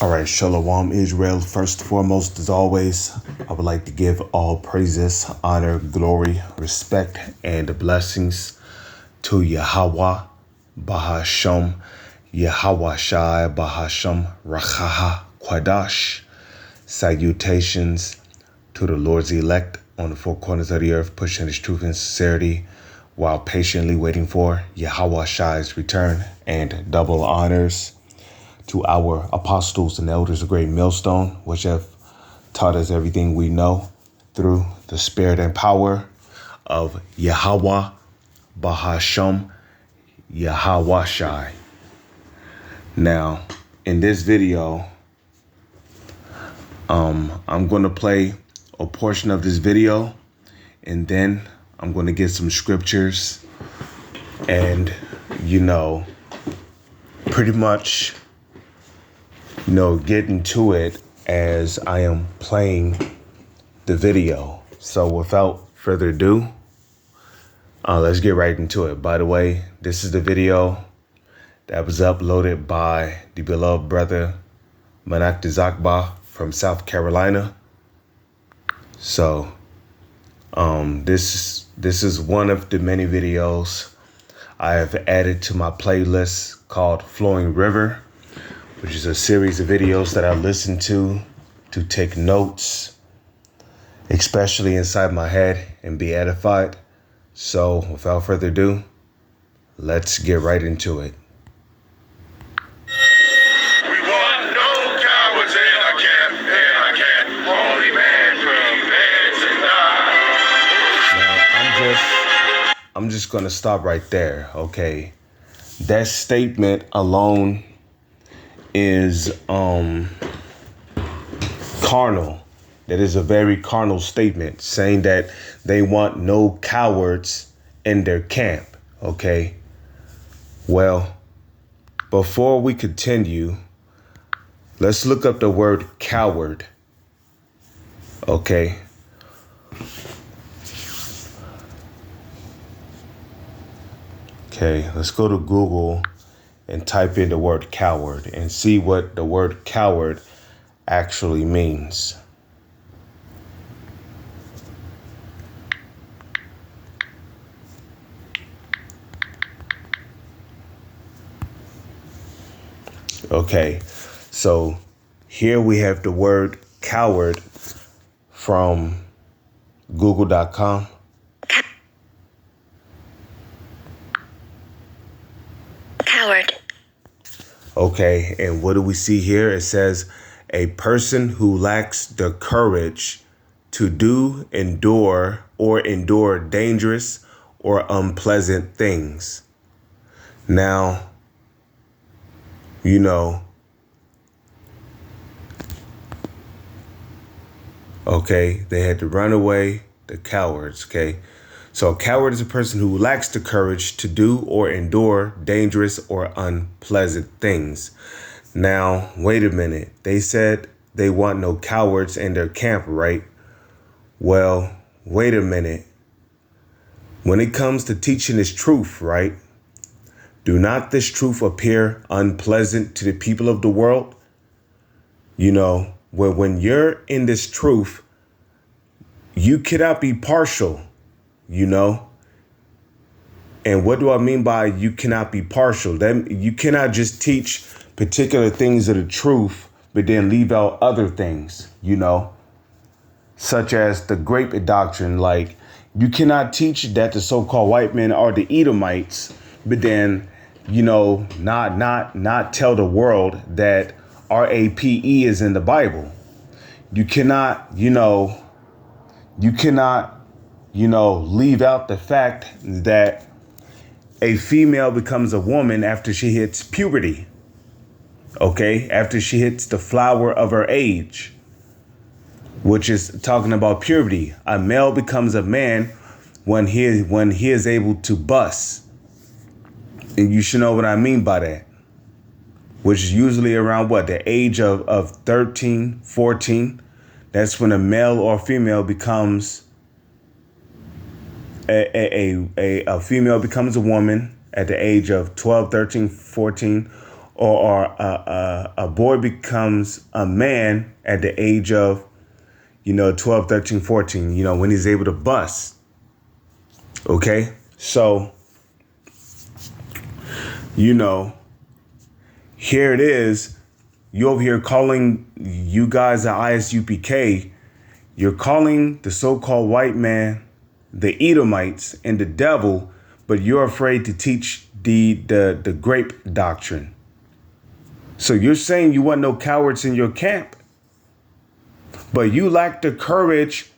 All right, Shalom Israel. First and foremost, as always, I would like to give all praises, honor, glory, respect, and blessings to Yahweh, Bahasham, Yahweh Shai, Bahasham, Rachaha, Quadash. Salutations to the Lord's elect on the four corners of the earth, pushing his truth and sincerity while patiently waiting for Yahweh Shai's return, and double honors to our apostles and elders of Great Millstone, which have taught us everything we know through the spirit and power of Yahweh, Bahasham, Yahweh Shai. Now, in this video, I'm going to play a portion of this video, and then I'm going to get some scriptures and, pretty much get into it as I am playing the video. So without further ado, let's get right into it. By the way, this is the video that was uploaded by the beloved brother Manak Zakba from South Carolina. So this is one of the many videos I have added to my playlist called Flowing River, which is a series of videos that I listen to take notes, especially inside my head, and be edified. So without further ado, let's get right into it. We want no cowards in our camp, Holy man prepared to die. Now, I'm just going to stop right there, okay? That statement alone is carnal. That is a very carnal statement, saying that they want no cowards in their camp. Okay. Well, before we continue, let's look up the word coward. Okay. Okay, let's go to Google and type in the word coward and see what the word coward actually means. Okay, so here we have the word coward from google.com. Coward. Okay, and what do we see here? It says a person who lacks the courage to do, endure, or endure dangerous or unpleasant things. Now, okay, they had to run away, the cowards, okay? So a coward is a person who lacks the courage to do or endure dangerous or unpleasant things. Now, wait a minute. They said they want no cowards in their camp, right? Well, wait a minute. When it comes to teaching this truth, right? Do not this truth appear unpleasant to the people of the world? When you're in this truth, you cannot be partial. And what do I mean by you cannot be partial? Then you cannot just teach particular things of the truth, but then leave out other things, such as the grape doctrine. Like, you cannot teach that the so-called white men are the Edomites, but then, not tell the world that RAPE is in the Bible. You cannot, leave out the fact that a female becomes a woman after she hits puberty. Okay, after she hits the flower of her age, which is talking about puberty. A male becomes a man when he is able to bust. And you should know what I mean by that, which is usually around the age of 13, 14. That's when a male or female becomes a female becomes a woman at the age of 12, 13, 14, or a boy becomes a man at the age of, 12, 13, 14, when he's able to bust. Okay? So, here it is. You over here calling you guys at ISUPK. You're calling the so-called white man the Edomites and the devil, but you're afraid to teach the grape doctrine. So you're saying you want no cowards in your camp, but you lack the courage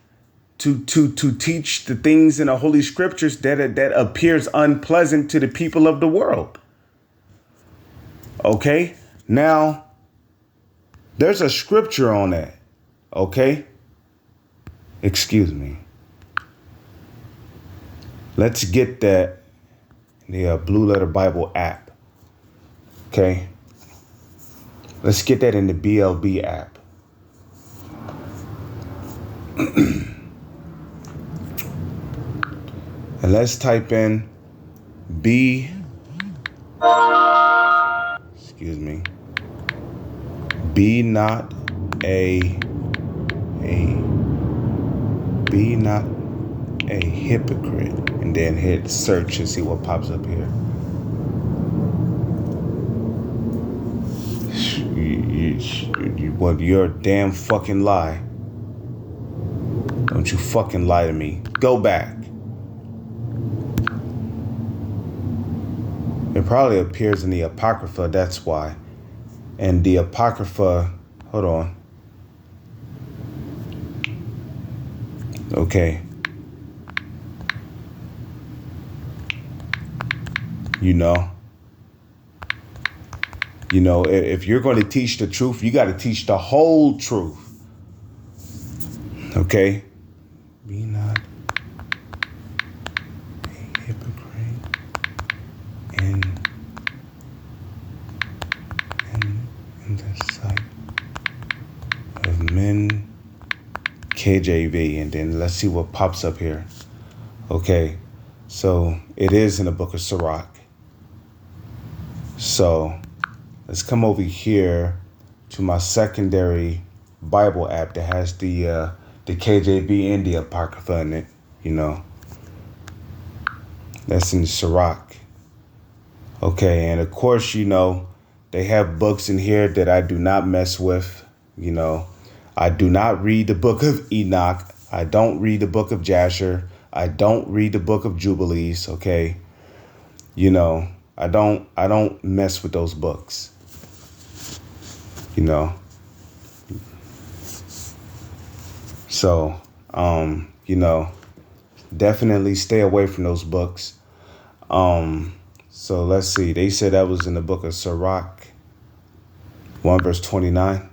to teach the things in the Holy Scriptures that appears unpleasant to the people of the world. Okay? Now, there's a scripture on that. Okay? Excuse me. Let's get that in the Blue Letter Bible app. Okay? Let's get that in the BLB app. And let's type in be not a hypocrite, and then hit search and see what pops up here. You're a damn fucking lie. Don't you fucking lie to me. Go back. It probably appears in the Apocrypha, that's why. And the Apocrypha, hold on. Okay. If you're going to teach the truth, you got to teach the whole truth. Okay? Be not a hypocrite in the sight of men. KJV, and then let's see what pops up here. Okay, so it is in the book of Sirach. So let's come over here to my secondary Bible app that has the KJV and the Apocrypha in it. That's in Sirach. Okay, and of course, they have books in here that I do not mess with. I do not read the book of Enoch. I don't read the book of Jasher. I don't read the book of Jubilees. Okay. I don't mess with those books. So, definitely stay away from those books. So let's see. They said that was in the book of Sirach 1 verse 29.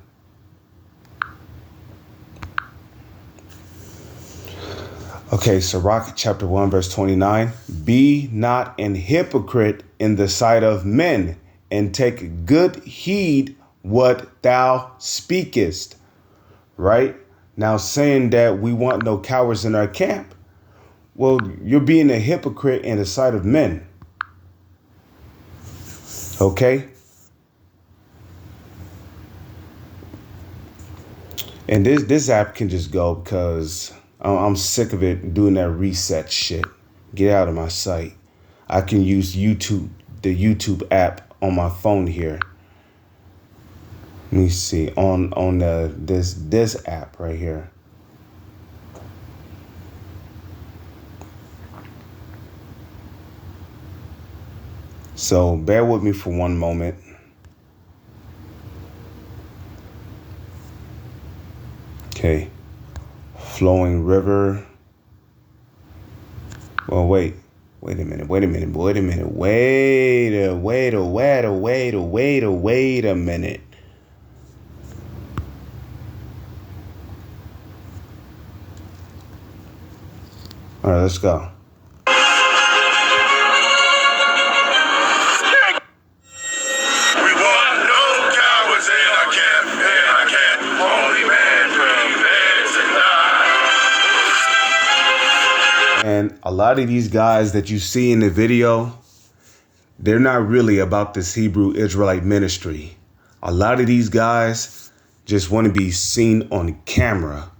Okay, Sirach chapter 1, verse 29. Be not an hypocrite in the sight of men, and take good heed what thou speakest. Right? Now, saying that we want no cowards in our camp. Well, you're being a hypocrite in the sight of men. Okay? And this app can just go because I'm sick of it doing that reset shit. Get out of my sight. I can use YouTube, the YouTube app on my phone here. Let me see on this app right here. So bear with me for one moment. Okay. Flowing river. Well, wait a minute. Wait a minute. All right, let's go. We want no cowards in our camp, Only man prevails tonight. And a lot of these guys that you see in the video, they're not really about this Hebrew Israelite ministry. A lot of these guys just want to be seen on camera.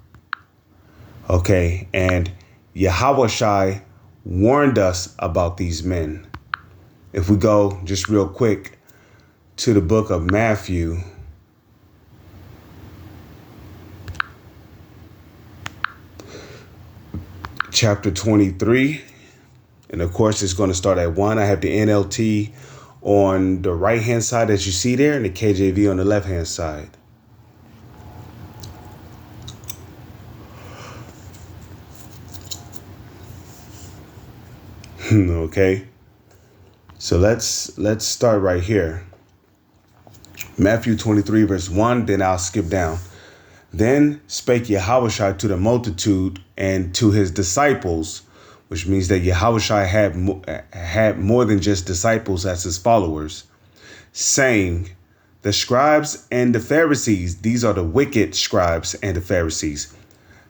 Okay, and Yahushua warned us about these men. If we go just real quick to the book of Matthew, chapter 23, and of course it's going to start at 1. I have the NLT on the right hand side as you see there, and the KJV on the left hand side. Okay, so let's start right here. Matthew 23 verse 1, then I'll skip down. Then spake Yahushua to the multitude and to his disciples, which means that Yahushua had more than just disciples as his followers, saying, the scribes and the Pharisees, these are the wicked scribes and the Pharisees,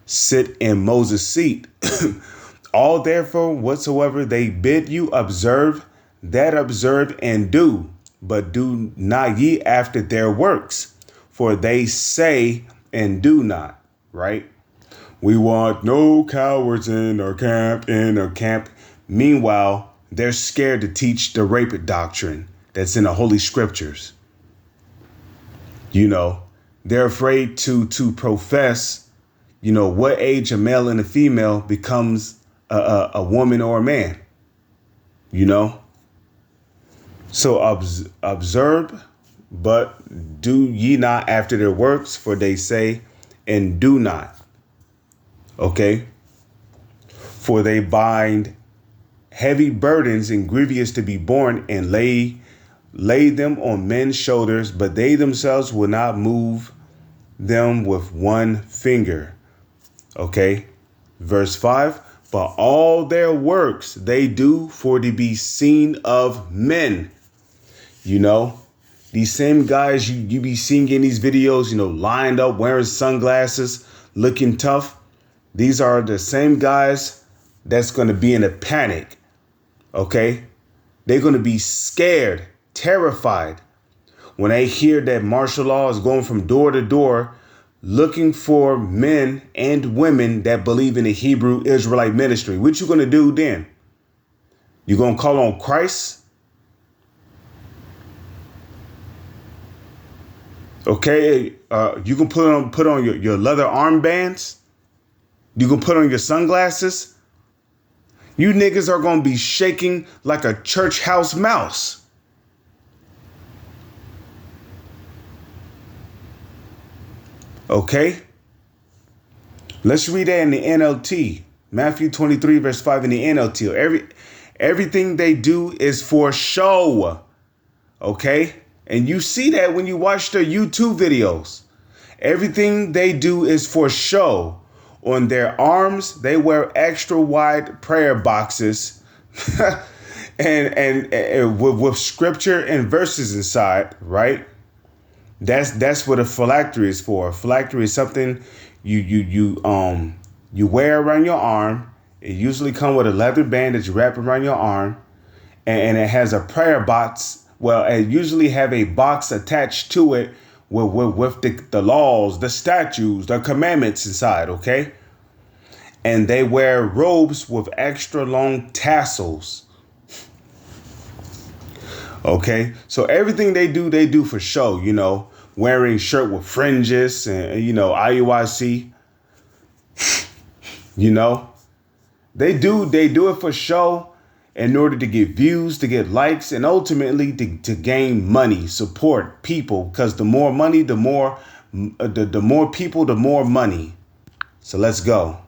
sit in Moses' seat. All therefore whatsoever they bid you observe, that observe and do, but do not ye after their works, for they say and do not. Right? We want no cowards in our camp. Meanwhile, they're scared to teach the rape doctrine that's in the Holy Scriptures. You know, they're afraid to profess, you know, what age a male and a female becomes a woman or a man, you know. So observe, but do ye not after their works, for they say and do not. Okay. For they bind heavy burdens and grievous to be borne and lay them on men's shoulders, but they themselves will not move them with one finger. Okay. Verse 5. But all their works they do for to be seen of men. You know, these same guys you be seeing in these videos, you know, lined up, wearing sunglasses, looking tough. These are the same guys that's going to be in a panic. OK, they're going to be scared, terrified when they hear that martial law is going from door to door, looking for men and women that believe in the Hebrew Israelite ministry. What you going to do then? You going to call on Christ? Okay, you can put on your leather armbands. You can put on your sunglasses. You niggas are going to be shaking like a church house mouse. Okay, let's read that in the NLT. Matthew 23 verse 5 in the NLT. Everything they do is for show. Okay, and you see that when you watch their YouTube videos. Everything they do is for show. On their arms, they wear extra wide prayer boxes and with scripture and verses inside, right? That's what a phylactery is for. A phylactery is something you wear around your arm. It usually comes with a leather band that you wrap around your arm, and it has a prayer box. Well, it usually have a box attached to it with the laws, the statutes, the commandments inside. Okay, and they wear robes with extra long tassels. Okay, so everything they do for show, you know, wearing shirt with fringes and, you know, IUIC, you know, they do it for show in order to get views, to get likes, and ultimately to gain money, support people, because the more money, the more people, the more money. So let's go.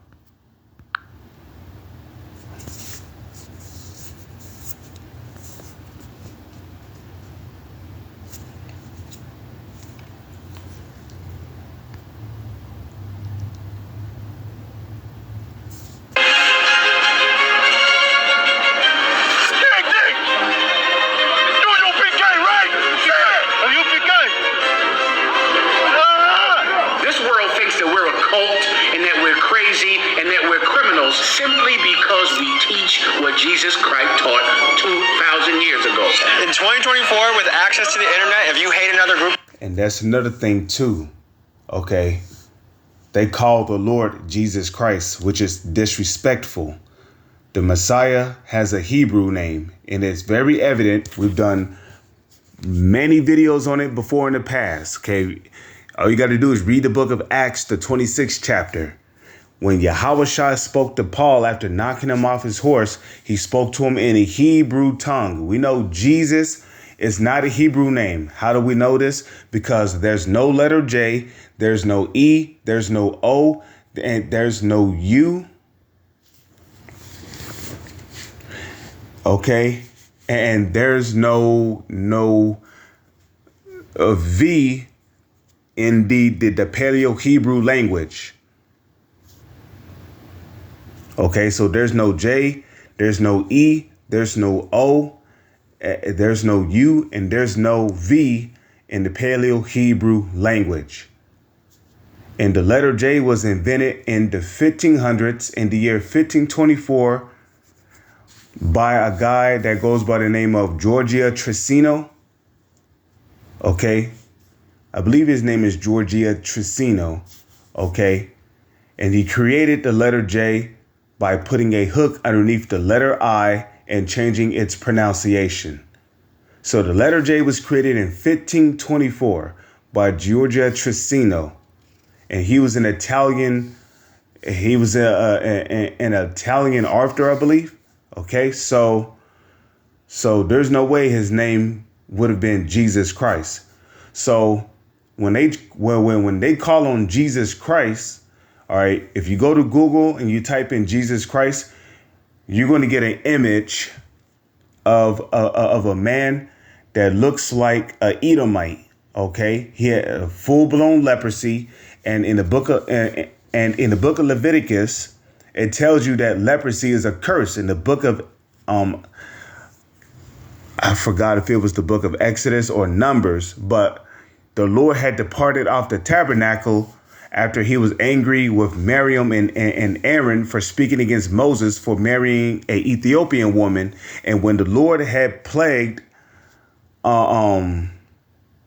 Simply because we teach what Jesus Christ taught 2,000 years ago. In 2024, with access to the internet, if you hate another group, And that's another thing too. Okay. They call the Lord Jesus Christ, which is disrespectful. The Messiah has a Hebrew name, and it's very evident. We've done many videos on it before in the past. Okay. All you got to do is read the book of Acts, the 26th chapter. When Yahushua spoke to Paul after knocking him off his horse, he spoke to him in a Hebrew tongue. We know Jesus is not a Hebrew name. How do we know this? Because there's no letter J, there's no E, there's no O, and there's no U. Okay? And there's no V in the Paleo-Hebrew language. Okay, so there's no J, there's no E, there's no O, there's no U, and there's no V in the Paleo-Hebrew language. And the letter J was invented in the 1500s, in the year 1524, by a guy that goes by the name of Giorgio Trissino. Okay, I believe his name is Giorgio Trissino. Okay, and he created the letter J by putting a hook underneath the letter I and changing its pronunciation. So the letter J was created in 1524 by Giorgio Trissino, and he was an Italian. He was an Italian author, I believe. Okay, so there's no way his name would have been Jesus Christ. So when they call on Jesus Christ, all right, if you go to Google and you type in Jesus Christ, you're going to get an image of a man that looks like an Edomite. Okay, he had full-blown leprosy, and in the book of Leviticus, it tells you that leprosy is a curse. In the book of I forgot if it was the book of Exodus or Numbers, but the Lord had departed off the tabernacle after he was angry with Miriam and Aaron for speaking against Moses for marrying an Ethiopian woman. And when the Lord had plagued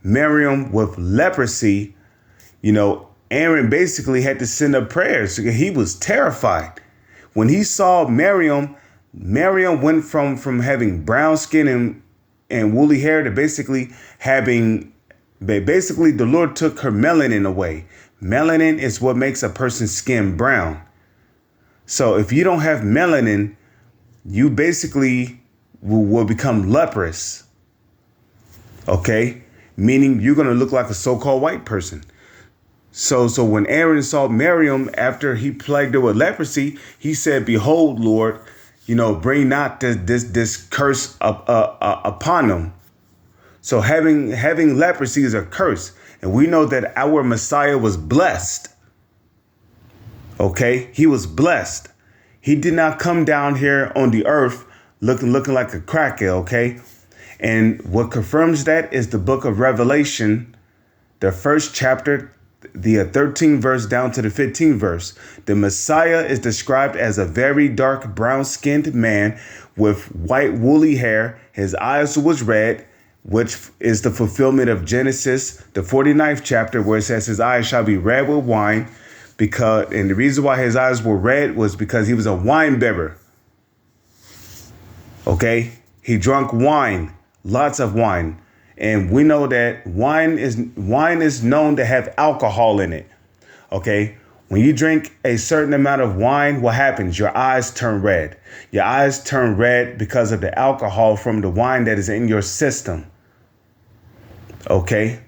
Miriam with leprosy, Aaron basically had to send up prayers. He was terrified. When he saw Miriam went from having brown skin and woolly hair to basically the Lord took her melanin away. Melanin is what makes a person's skin brown. So if you don't have melanin, you basically will become leprous. Okay? Meaning you're going to look like a so-called white person. So when Aaron saw Miriam after he plagued her with leprosy, he said, "Behold, Lord, bring not this curse upon them." So having leprosy is a curse. And we know that our Messiah was blessed. Okay, he was blessed. He did not come down here on the earth looking like a cracker. Okay, and what confirms that is the book of Revelation, the first chapter, the 13th verse down to the 15th verse. The Messiah is described as a very dark brown-skinned man with white woolly hair. His eyes was red, which is the fulfillment of Genesis, the 49th chapter, where it says his eyes shall be red with wine. And the reason why his eyes were red was because he was a wine bibber. Okay, he drank wine, lots of wine. And we know that wine is known to have alcohol in it. Okay, when you drink a certain amount of wine, what happens? Your eyes turn red. Your eyes turn red because of the alcohol from the wine that is in your system. Okay.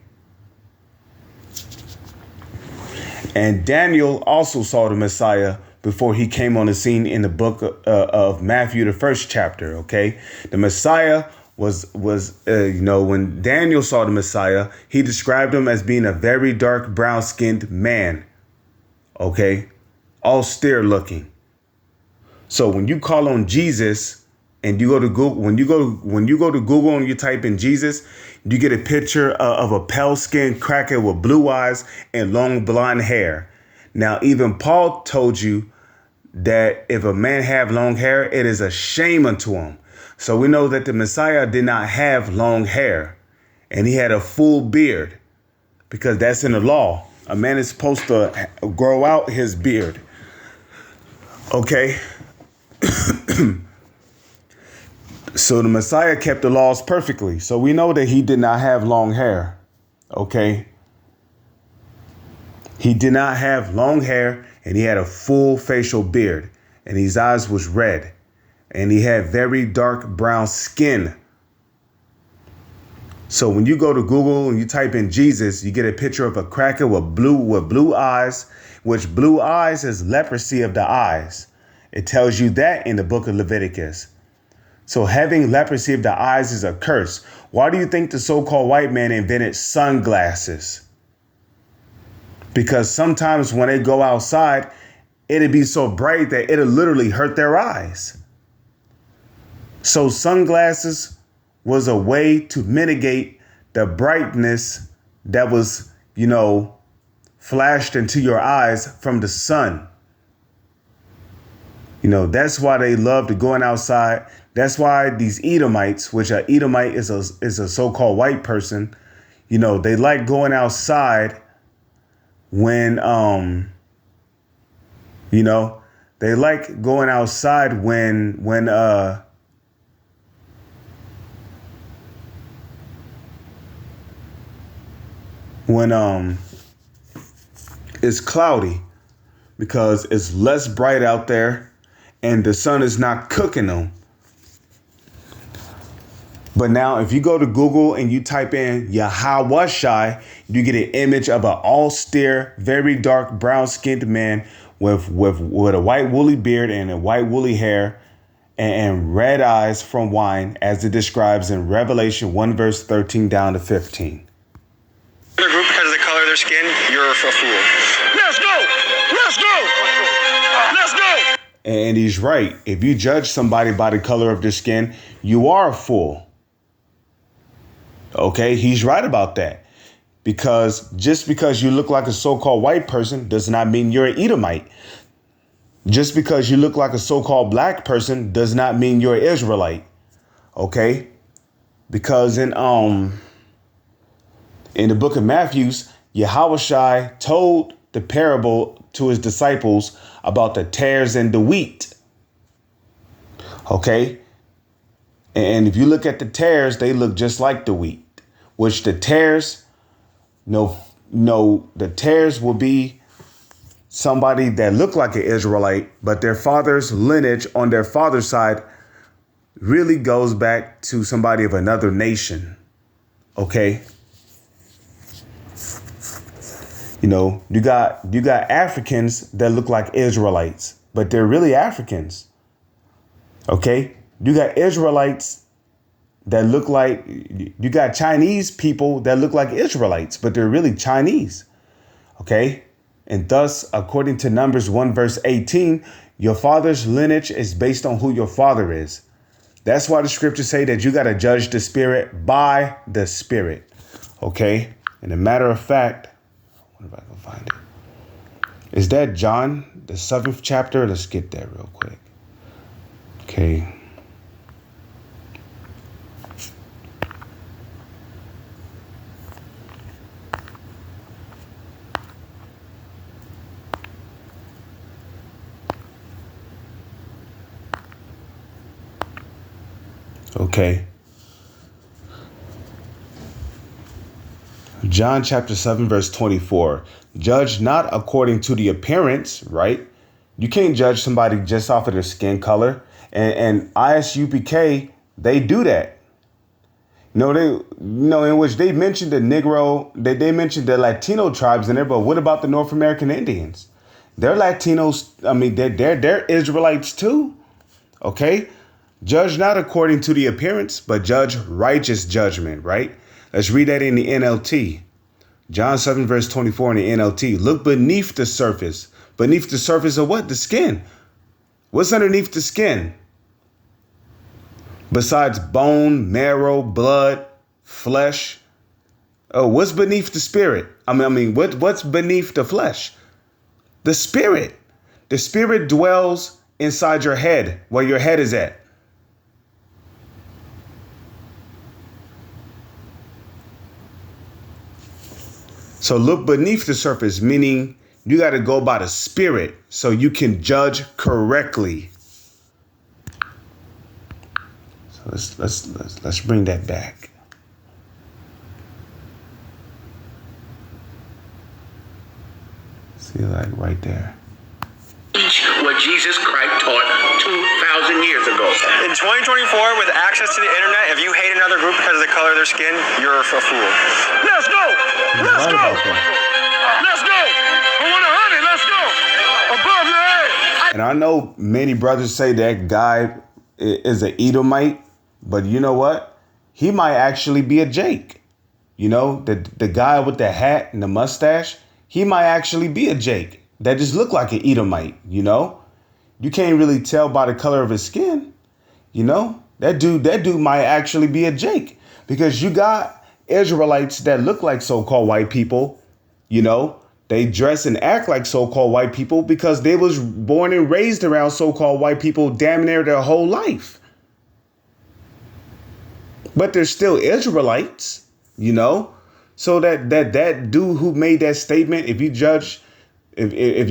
And Daniel also saw the Messiah before he came on the scene in the book of Matthew, the first chapter. Okay. The Messiah was when Daniel saw the Messiah, he described him as being a very dark brown skinned man. Okay. Austere looking. So when you call on Jesus and you go to Google, when you go to Google and you type in Jesus, you get a picture of a pale-skinned cracker with blue eyes and long blonde hair. Now, even Paul told you that if a man have long hair, it is a shame unto him. So we know that the Messiah did not have long hair, and he had a full beard, because that's in the law. A man is supposed to grow out his beard. Okay. So the Messiah kept the laws perfectly. So we know that he did not have long hair. Okay. He did not have long hair, and he had a full facial beard, and his eyes was red, and he had very dark brown skin. So when you go to Google and you type in Jesus, you get a picture of a cracker with blue eyes, which blue eyes is leprosy of the eyes. It tells you that in the book of Leviticus. So having leprosy of the eyes is a curse. Why do you think the so-called white man invented sunglasses? Because sometimes when they go outside, it'd be so bright that it'll literally hurt their eyes. So sunglasses was a way to mitigate the brightness that was, flashed into your eyes from the sun. That's why they loved going outside. That's why these Edomites, which an Edomite is a so-called white person, they like going outside when, they like going outside when it's cloudy, because it's less bright out there and the sun is not cooking them. But now if you go to Google and you type in Yahawashai, you get an image of an austere, very dark brown skinned man with a white woolly beard and a white woolly hair and red eyes from wine, as it describes in Revelation 1 verse 13 down to 15. Other group because of the color of their skin, you're a fool. Let's go! Let's go! Let's go! And he's right. If you judge somebody by the color of their skin, you are a fool. Okay, he's right about that. Because just because you look like a so-called white person does not mean you're an Edomite. Just because you look like a so-called black person does not mean you're an Israelite. Okay? Because in the book of Matthew, Yahushua told the parable to his disciples about the tares and the wheat. Okay? And if you look at the tares, they look just like the wheat, which the tares, the tares will be somebody that look like an Israelite, but their father's lineage on their father's side really goes back to somebody of another nation. Okay? You got Africans that look like Israelites, but they're really Africans. Okay? You got Israelites that look like, you got Chinese people that look like Israelites, but they're really Chinese. Okay? And thus, according to Numbers 1 verse 18, your father's lineage is based on who your father is. That's why the scriptures say that you got to judge the spirit by the spirit. Okay? And a matter of fact, I wonder if I can find it. Is that John, the 7th chapter? Let's get there real quick. Okay. Okay. John chapter 7, verse 24. Judge not according to the appearance, right? You can't judge somebody just off of their skin color. And ISUPK, they do that. In which they mentioned the Negro, they mentioned the Latino tribes in there, but what about the North American Indians? They're Latinos. I mean, they're Israelites too. Okay? Judge not according to the appearance, but judge righteous judgment, right? Let's read that in the NLT. John 7, verse 24 in the NLT. Look beneath the surface. Beneath the surface of what? The skin. What's underneath the skin? Besides bone, marrow, blood, flesh. Oh, what's beneath the spirit? What's beneath the flesh? The spirit. The spirit dwells inside your head, where your head is at. So look beneath the surface, meaning you got to go by the spirit so you can judge correctly. So let's bring that back. See, like right there. Teach what Jesus Christ taught 2,000 years ago. In 2024, with access to the internet, if you hate another group because of the color of their skin, you're a fool. Let's go! Let's Right go! about that. Let's go! I want 100. Let's go! Above your head. And I know many brothers say that guy is an Edomite, but you know what? He might actually be a Jake. You know, the guy with the hat and the mustache, he might actually be a Jake that just look like an Edomite, you know? You can't really tell by the color of his skin, you know? That dude might actually be a Jake, because you got Israelites that look like so-called white people, you know? They dress and act like so-called white people because they was born and raised around so-called white people damn near their whole life. But they're still Israelites, you know? So that dude who made that statement, if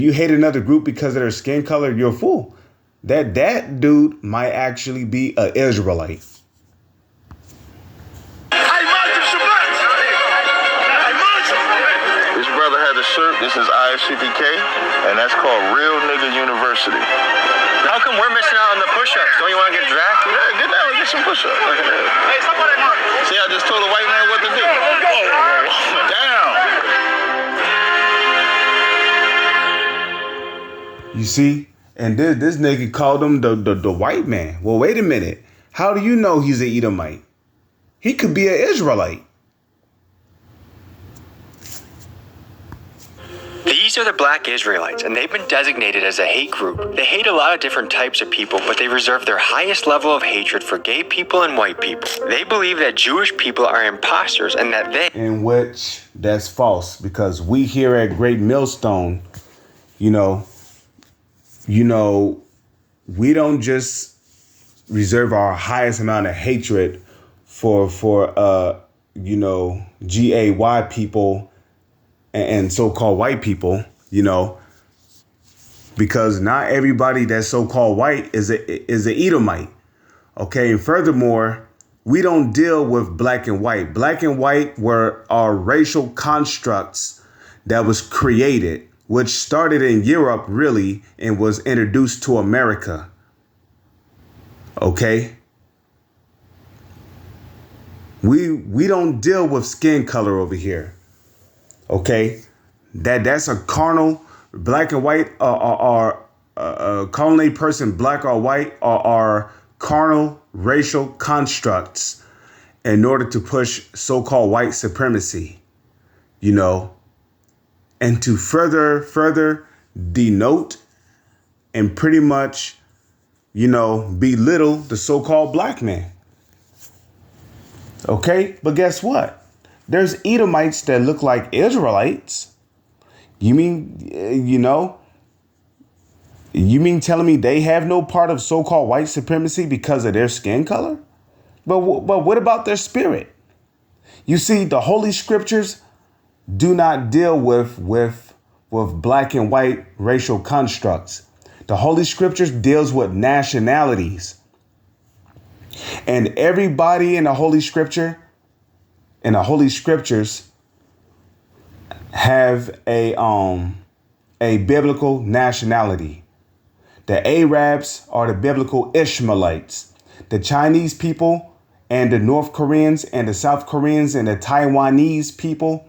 you hate another group because of their skin color, you're a fool. That dude might actually be an Israelite. This brother had a shirt. This is ISCPK, and that's called Real Nigga University. How come we're missing out on the push-ups? Don't you want to get drafted? Yeah, get down and get some push-ups. Hey, somebody, see, I just told a white man what to do. Down. You see? And this nigga called him the white man. Well, wait a minute. How do you know he's an Edomite? He could be an Israelite. These are the black Israelites, and they've been designated as a hate group. They hate a lot of different types of people, but they reserve their highest level of hatred for gay people and white people. They believe that Jewish people are imposters and that they... In which that's false, because we here at Great Millstone, you know, we don't just reserve our highest amount of hatred for GAY people and so-called white people, you know, because not everybody that's so-called white is a Edomite. Okay, and furthermore, we don't deal with black and white. Black and white are racial constructs that was created, which started in Europe really and was introduced to America. Okay? We don't deal with skin color over here. Okay? That's a carnal, black and white are calling a person black or white are carnal racial constructs in order to push so-called white supremacy, you know, and to further denote and pretty much, you know, belittle the so-called black man. Okay, but guess what? There's Edomites that look like Israelites. You mean telling me they have no part of so-called white supremacy because of their skin color? But what about their spirit? You see, the Holy Scriptures do not deal with black and white racial constructs. The Holy Scriptures deals with nationalities. And everybody in the Holy Scripture, in the Holy Scriptures, have a biblical nationality. The Arabs are the biblical Ishmaelites. The Chinese people and the North Koreans and the South Koreans and the Taiwanese people,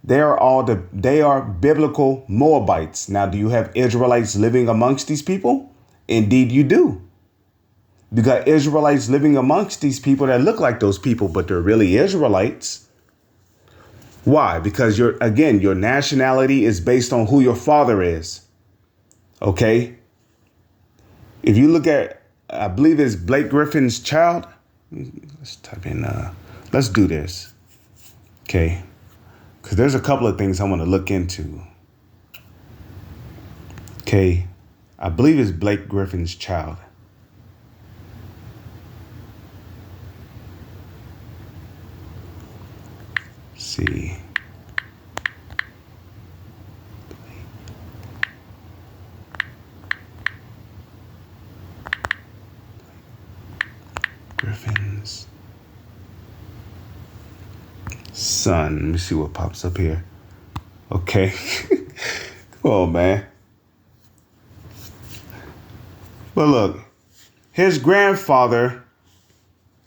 they are biblical Moabites. Now, do you have Israelites living amongst these people? Indeed, you do. You got Israelites living amongst these people that look like those people, but they're really Israelites. Why? Because your nationality is based on who your father is. Okay? If you look at, I believe it's Blake Griffin's child. Let's type in, let's do this. Okay? Because there's a couple of things I want to look into. Okay? I believe it's Blake Griffin's child. See. son. Let me see what pops up here. Okay. Come on, man. But look, his grandfather,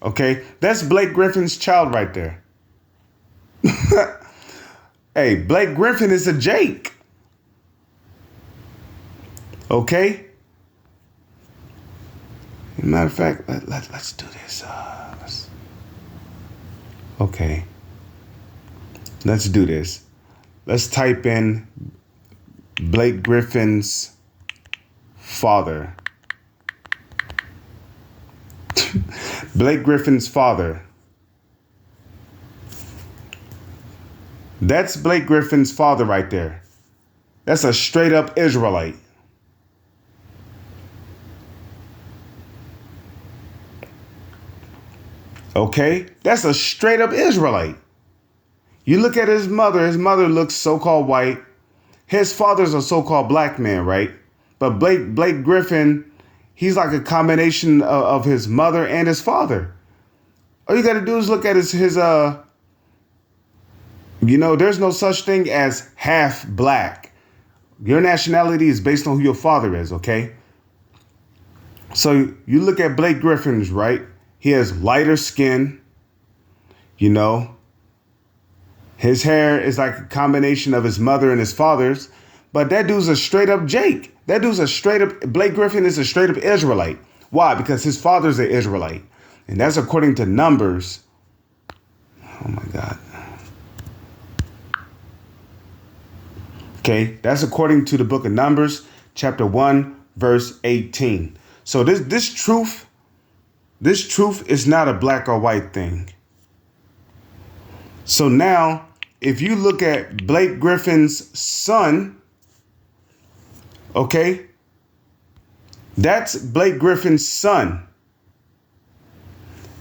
okay, that's Blake Griffin's child right there. Hey, Blake Griffin is a Jake. Okay? Matter of fact, let's do this. Okay. Let's do this. Let's type in Blake Griffin's father. Blake Griffin's father. That's Blake Griffin's father right there. That's a straight up Israelite. Okay? That's a straight up Israelite. You look at his mother looks so-called white. His father's a so-called black man, right? But Blake Griffin, he's like a combination of his mother and his father. All you got to do is look at his there's no such thing as half black. Your nationality is based on who your father is, okay? So you look at Blake Griffin's, right? He has lighter skin, His hair is like a combination of his mother and his father's. But that dude's a straight up Jake. Blake Griffin is a straight up Israelite. Why? Because his father's an Israelite. And that's according to Numbers. Oh my God. Okay, that's according to the book of Numbers, chapter 1, verse 18. So this truth is not a black or white thing. So now, if you look at Blake Griffin's son, okay, that's Blake Griffin's son.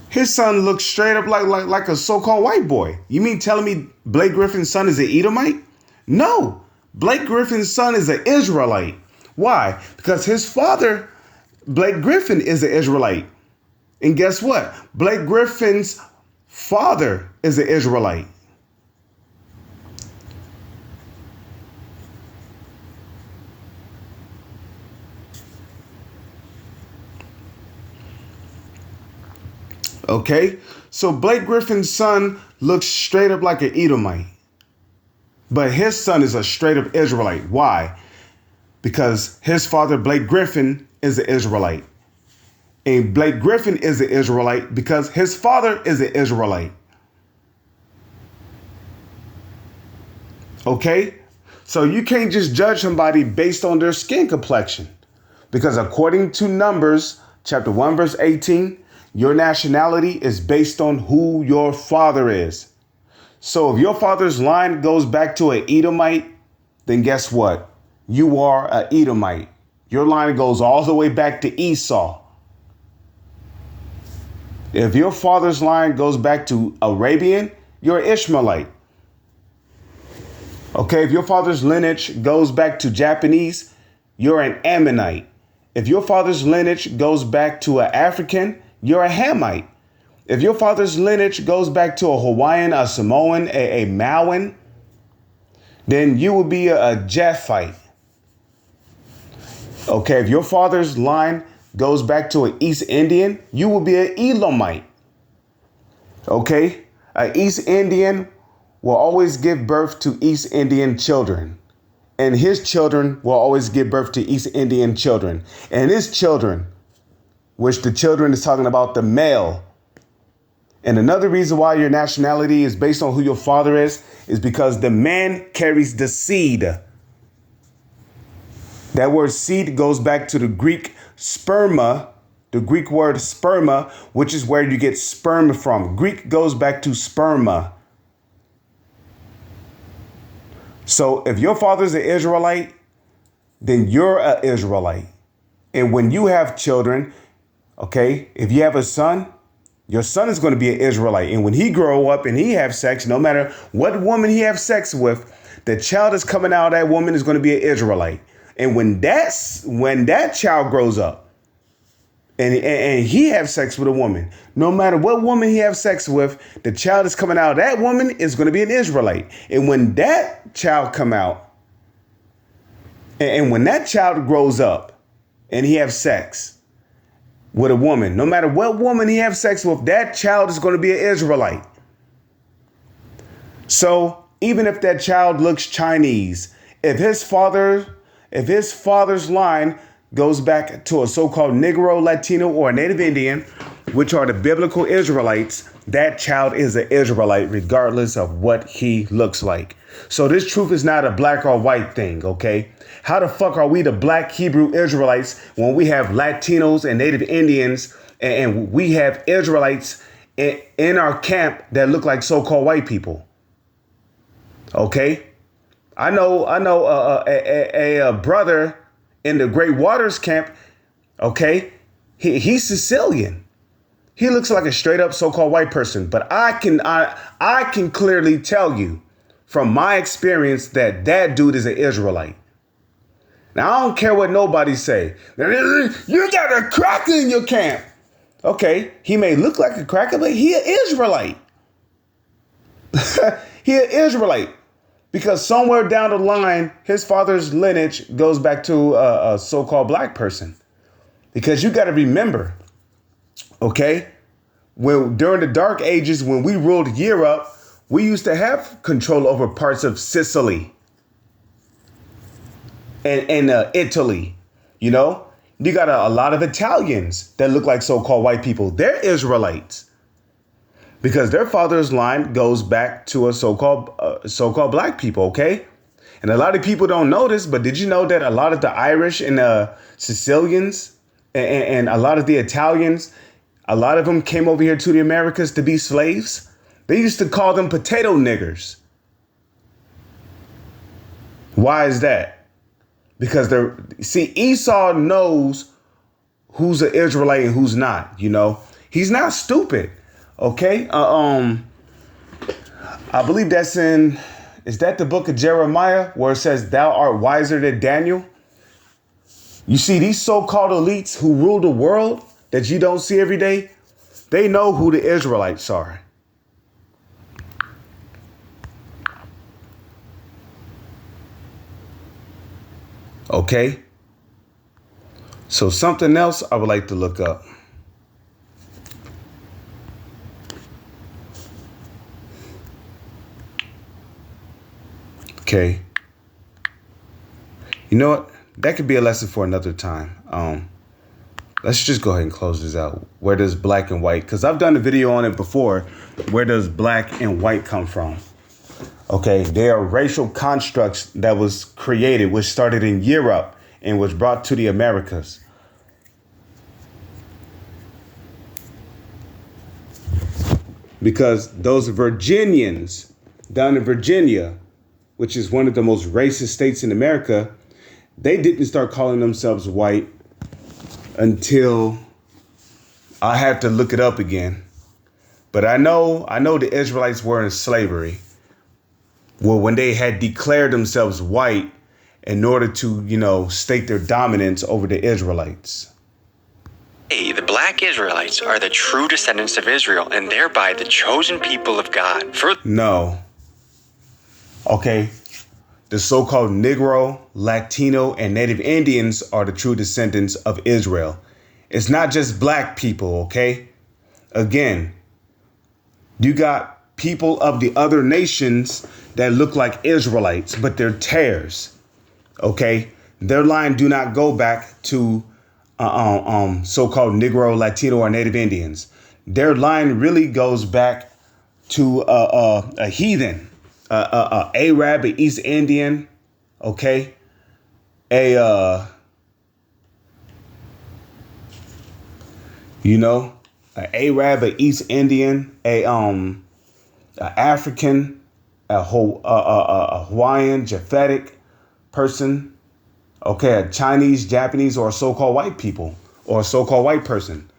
His son looks straight up like a so-called white boy. You mean telling me Blake Griffin's son is an Edomite? No, Blake Griffin's son is an Israelite. Why? Because his father, Blake Griffin, is an Israelite. And guess what? Blake Griffin's father is an Israelite. Okay, so Blake Griffin's son looks straight up like an Edomite. But his son is a straight up Israelite. Why? Because his father, Blake Griffin, is an Israelite. And Blake Griffin is an Israelite because his father is an Israelite. Okay? So you can't just judge somebody based on their skin complexion. Because according to Numbers, chapter 1, verse 18, your nationality is based on who your father is. So if your father's line goes back to an Edomite, then guess what? You are an Edomite. Your line goes all the way back to Esau. If your father's line goes back to Arabian, you're an Ishmaelite. Okay, if your father's lineage goes back to Japanese, you're an Ammonite. If your father's lineage goes back to an African, you're a Hamite. If your father's lineage goes back to a Hawaiian, a Samoan, a Maoan, then you will be a Japhite. Okay, if your father's line goes back to an East Indian, you will be an Elamite. Okay, an East Indian will always give birth to East Indian children. And his children will always give birth to East Indian children. And his children, which the children is talking about the male. And another reason why your nationality is based on who your father is because the man carries the seed. That word seed goes back to the Greek sperma, the Greek word sperma, which is where you get sperm from. Greek goes back to sperma. So if your father's an Israelite, then you're an Israelite. And when you have children, okay, if you have a son, your son is going to be an Israelite. And when he grow up and he have sex, no matter what woman he have sex with, the child that's coming out of that woman is going to be an Israelite. And when that child grows up and he have sex with a woman, no matter what woman he have sex with, the child is coming out of that woman is going to be an Israelite. And when that child come out, and when that child grows up and he have sex with a woman, no matter what woman he have sex with, that child is going to be an Israelite. So even if that child looks Chinese, if his father's line goes back to a so-called Negro, Latino, or a Native Indian, which are the biblical Israelites, that child is an Israelite regardless of what he looks like. So this truth is not a black or white thing, okay? How the fuck are we the black Hebrew Israelites when we have Latinos and Native Indians and we have Israelites in our camp that look like so-called white people? Okay? I know a brother in the Great Waters camp, okay? He's Sicilian. He looks like a straight up so-called white person, but I can clearly tell you from my experience that dude is an Israelite. Now, I don't care what nobody say. You got a cracker in your camp. Okay, he may look like a cracker, but he an Israelite. He an Israelite. Because somewhere down the line, his father's lineage goes back to a so-called black person. Because you got to remember, okay, during the Dark Ages, when we ruled Europe, we used to have control over parts of Sicily and Italy. You know, you got a lot of Italians that look like so-called white people. They're Israelites. Because their father's line goes back to a so-called black people, okay? And a lot of people don't know this, but did you know that a lot of the Irish and Sicilians and a lot of the Italians, a lot of them came over here to the Americas to be slaves? They used to call them potato niggers. Why is that? Because Esau knows who's an Israelite and who's not, you know? He's not stupid. Okay, I believe is that the book of Jeremiah where it says, thou art wiser than Daniel? You see, these so-called elites who rule the world that you don't see every day, they know who the Israelites are. Okay, so something else I would like to look up. Okay. You know what? That could be a lesson for another time. Let's just go ahead and close this out. Where does black and white? Because I've done a video on it before. Where does black and white come from? Okay. They are racial constructs that was created, which started in Europe and was brought to the Americas. Because those Virginians down in Virginia, which is one of the most racist states in America, they didn't start calling themselves white until I have to look it up again. But I know the Israelites were in slavery. Well, when they had declared themselves white in order to, state their dominance over the Israelites. The black Israelites are the true descendants of Israel and thereby the chosen people of God. No. Okay, the so-called Negro, Latino, and Native Indians are the true descendants of Israel. It's not just black people, okay? Again, you got people of the other nations that look like Israelites, but they're tares, okay? Their line do not go back to so-called Negro, Latino, or Native Indians. Their line really goes back to a heathen. Arab, an East Indian, okay, an Arab, an East Indian, a African, a Hawaiian, Japhetic person, okay, a Chinese, Japanese, or a so-called white people, or a so-called white person.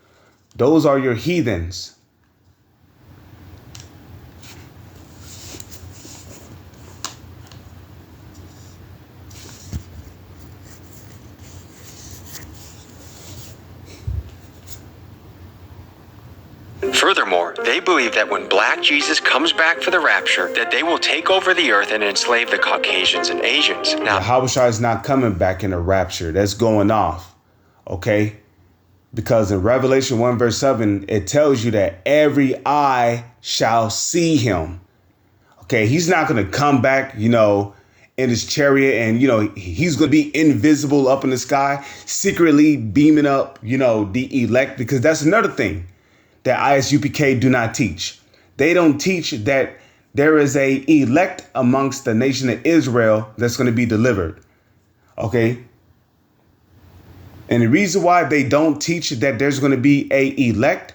Those are your heathens. Furthermore, they believe that when Black Jesus comes back for the rapture, that they will take over the earth and enslave the Caucasians and Asians. Now, Yahushua is not coming back in a rapture. That's going off. Okay? Because in Revelation 1 verse 7, it tells you that every eye shall see him. Okay, he's not going to come back, in his chariot and, he's going to be invisible up in the sky, secretly beaming up, the elect, because that's another thing that ISUPK do not teach. They don't teach that there is a elect amongst the nation of Israel that's going to be delivered. Okay. And the reason why they don't teach that there's going to be a elect,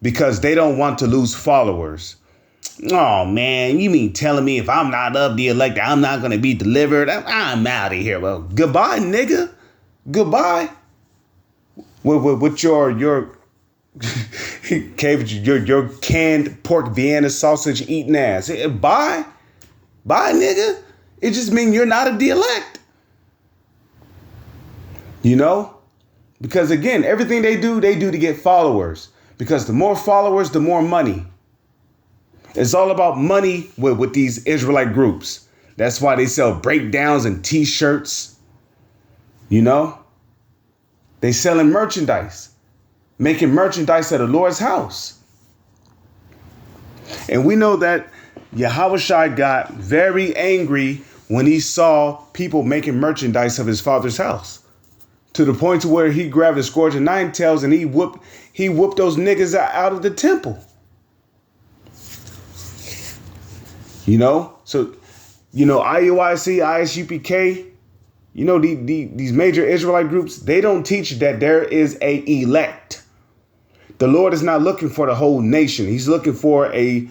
because they don't want to lose followers. Oh, man, you mean telling me if I'm not of the elect, I'm not going to be delivered? I'm out of here. Well, goodbye, nigga. Goodbye. With your canned pork Vienna sausage eating ass. Bye. Bye, nigga. It just means you're not of the elect. Because again, everything they do to get followers. Because the more followers, the more money. It's all about money with these Israelite groups. That's why they sell breakdowns and t-shirts. They selling merchandise, making merchandise at the Lord's house. And we know that Yahushua got very angry when he saw people making merchandise of his father's house. To the point to where he grabbed a scourge of 9 tails and he whooped those niggas out of the temple. So, IUIC, ISUPK, these major Israelite groups, they don't teach that there is a elect. The Lord is not looking for the whole nation. He's looking for the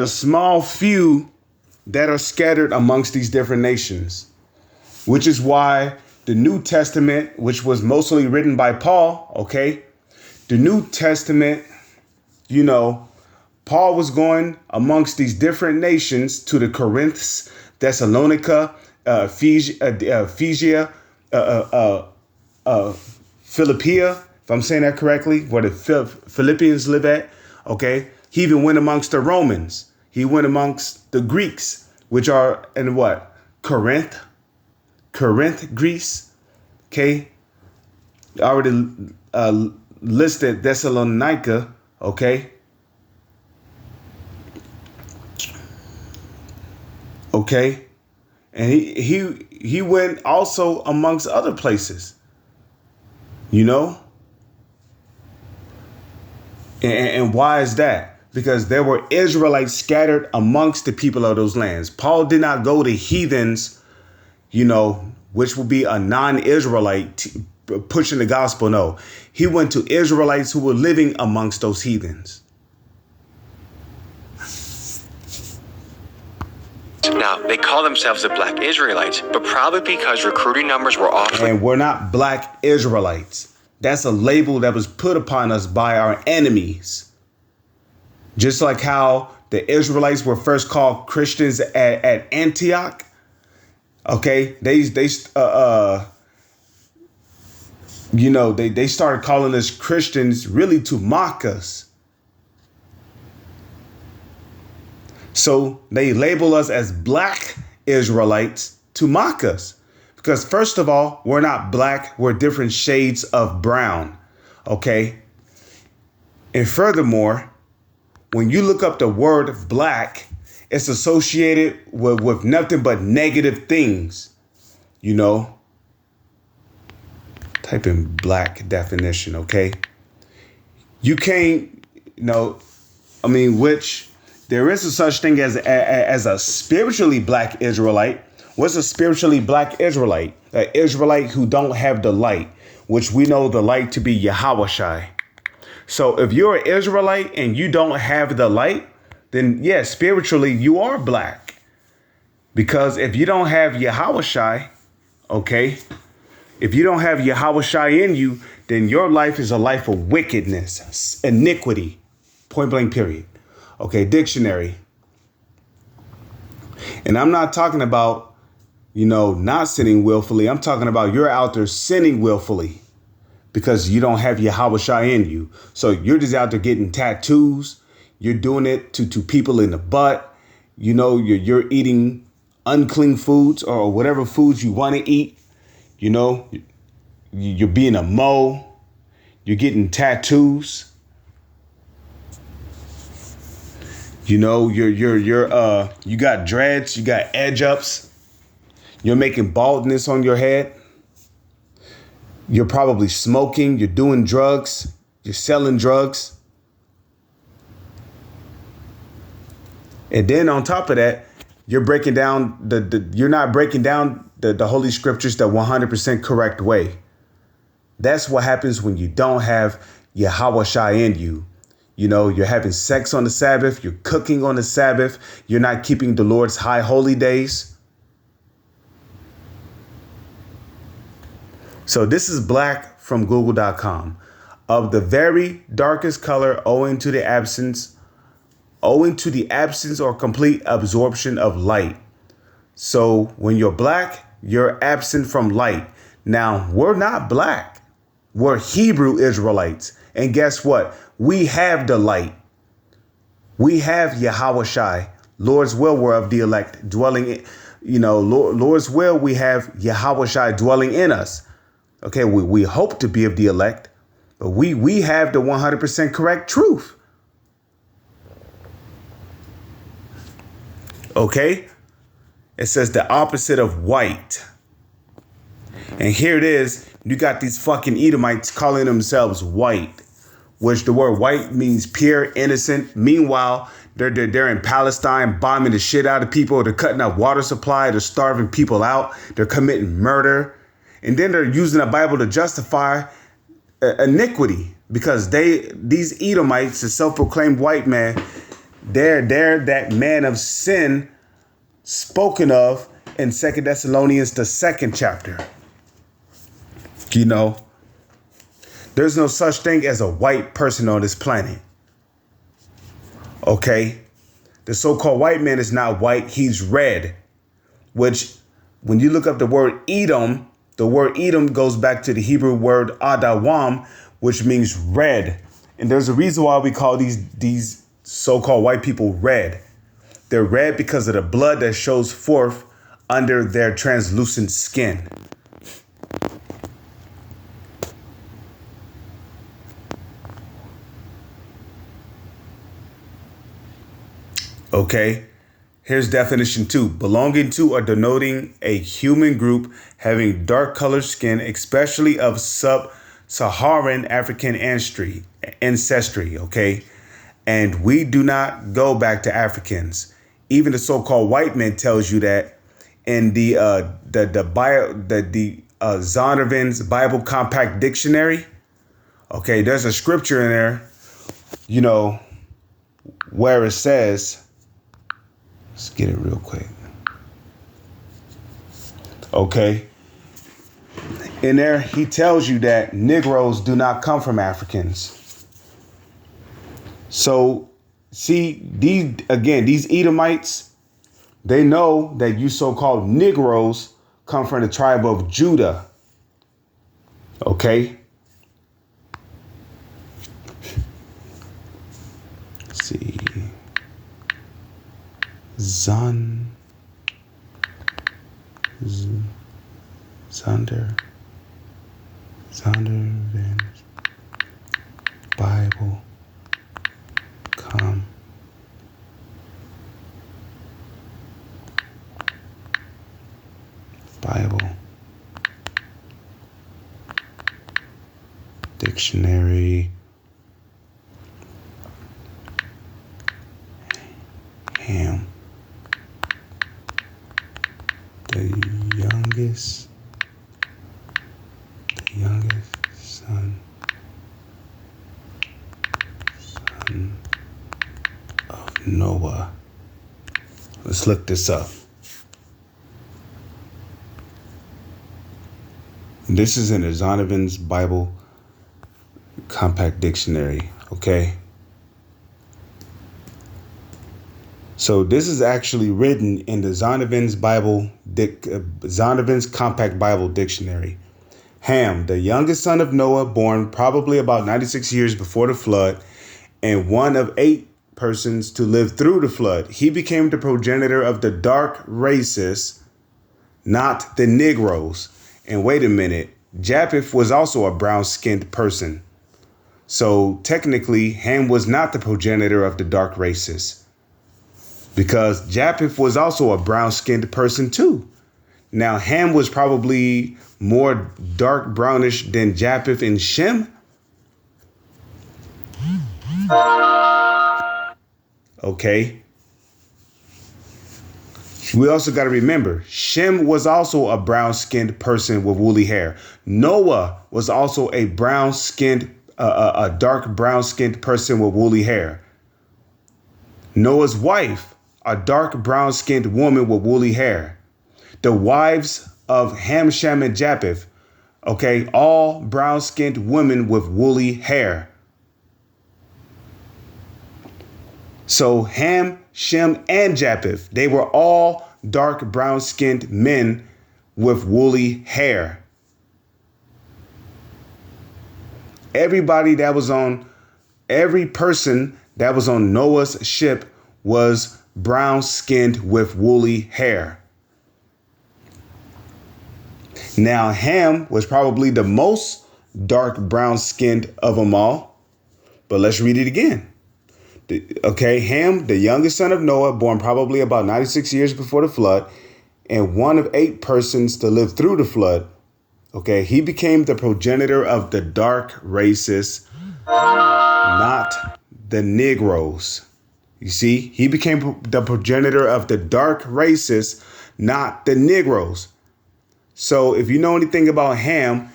small few that are scattered amongst these different nations, which is why the New Testament, which was mostly written by Paul, okay, the New Testament, Paul was going amongst these different nations to the Corinth, Thessalonica, Phrygia, Philippia, if I'm saying that correctly, where the Philippians live at. Okay. He even went amongst the Romans. He went amongst the Greeks, which are in what? Corinth, Greece. Okay. I already listed Thessalonica. Okay. Okay. And he went also amongst other places, And why is that? Because there were Israelites scattered amongst the people of those lands. Paul did not go to heathens, which would be a non-Israelite pushing the gospel. No, he went to Israelites who were living amongst those heathens. Now, they call themselves the Black Israelites, but probably because recruiting numbers were off. And we're not Black Israelites. That's a label that was put upon us by our enemies. Just like how the Israelites were first called Christians at Antioch. Okay, they started calling us Christians really to mock us. So they label us as Black Israelites to mock us. Because first of all, we're not black. We're different shades of brown. Okay. And furthermore, when you look up the word black, it's associated with nothing but negative things. Type in black definition. Okay. You can't, which there is a such thing as a spiritually Black Israelite. What's a spiritually Black Israelite? An Israelite who don't have the light, which we know the light to be Yahushua. So if you're an Israelite and you don't have the light, then yes, spiritually you are black. Because if you don't have Yahushua, okay, if you don't have Yahushua in you, then your life is a life of wickedness, iniquity, point blank period. Okay, dictionary. And I'm not talking about, not sinning willfully. I'm talking about you're out there sinning willfully. because you don't have Yahweh Shai in you. So you're just out there getting tattoos. You're doing it to people in the butt. You know, you're eating unclean foods or whatever foods you want to eat. You know, you're being a mo. You're getting tattoos. You know, you got dreads. You got edge ups. You're making baldness on your head. You're probably smoking. You're doing drugs. You're selling drugs. And then on top of that, you're breaking down you're not breaking down the Holy Scriptures the 100% correct way. That's what happens when you don't have Yahweh Shai in you. You know, you're having sex on the Sabbath. You're cooking on the Sabbath. You're not keeping the Lord's high holy days. So this is Black from Google.com. Of the very darkest color owing to the absence or complete absorption of light. So when you're black, you're absent from light. Now, we're not black. We're Hebrew Israelites. And guess what? We have the light. We have Yahweh Shai. Lord's will, we're of the elect dwelling in, Lord's will, we have Yahweh Shai dwelling in us. Okay, we hope to be of the elect, but we have the 100% correct truth. Okay, it says the opposite of white. And here it is. You got these fucking Edomites calling themselves white, which the word white means pure, innocent. Meanwhile, they're in Palestine bombing the shit out of people. They're cutting out water supply. They're starving people out. They're committing murder. And then they're using the Bible to justify iniquity because these Edomites, the self-proclaimed white man, they're that man of sin spoken of in 2 Thessalonians, the 2nd chapter. You know, there's no such thing as a white person on this planet. Okay? The so-called white man is not white, he's red. Which, when you look up the word Edom, the word Edom goes back to the Hebrew word Adawam, which means red. And there's a reason why we call these so-called white people red. They're red because of the blood that shows forth under their translucent skin. Okay, here's definition 2. Belonging to or denoting a human group having dark colored skin, especially of sub-Saharan African ancestry, okay? And we do not go back to Africans. Even the so-called white man tells you that in the Zondervan's Bible Compact Dictionary. Okay, there's a scripture in there, where it says, let's get it real quick. Okay. In there, he tells you that Negroes do not come from Africans. So, see, these Edomites, they know that you so-called Negroes come from the tribe of Judah. Okay. Let's see. Zondervan's Bible Dictionary. Ham. The youngest son of Noah. Let's look this up. This is in the Zondervan's Bible Compact Dictionary, okay? So this is actually written in the Zondervan's Compact Bible Dictionary. Ham, the youngest son of Noah, born probably about 96 years before the flood, and one of 8 persons to live through the flood. He became the progenitor of the dark races, not the Negroes. And wait a minute, Japheth was also a brown-skinned person. So technically, Ham was not the progenitor of the dark races, because Japheth was also a brown-skinned person too. Now, Ham was probably more dark brownish than Japheth and Shem. Okay. We also got to remember, Shem was also a brown-skinned person with woolly hair. Noah was also a brown-skinned, a dark brown-skinned person with woolly hair. Noah's wife, a dark brown-skinned woman with woolly hair. The wives of Ham, Shem, and Japheth, okay, all brown-skinned women with woolly hair. So Ham, Shem, and Japheth, they were all dark brown-skinned men with woolly hair. Every person that was on Noah's ship was brown-skinned with woolly hair. Now, Ham was probably the most dark brown-skinned of them all. But let's read it again. Okay, Ham, the youngest son of Noah, born probably about 96 years before the flood, and one of 8 persons to live through the flood. Okay, he became the progenitor of the dark races, not the Negroes. You see, he became the progenitor of the dark races, not the Negroes. So if you know anything about Ham,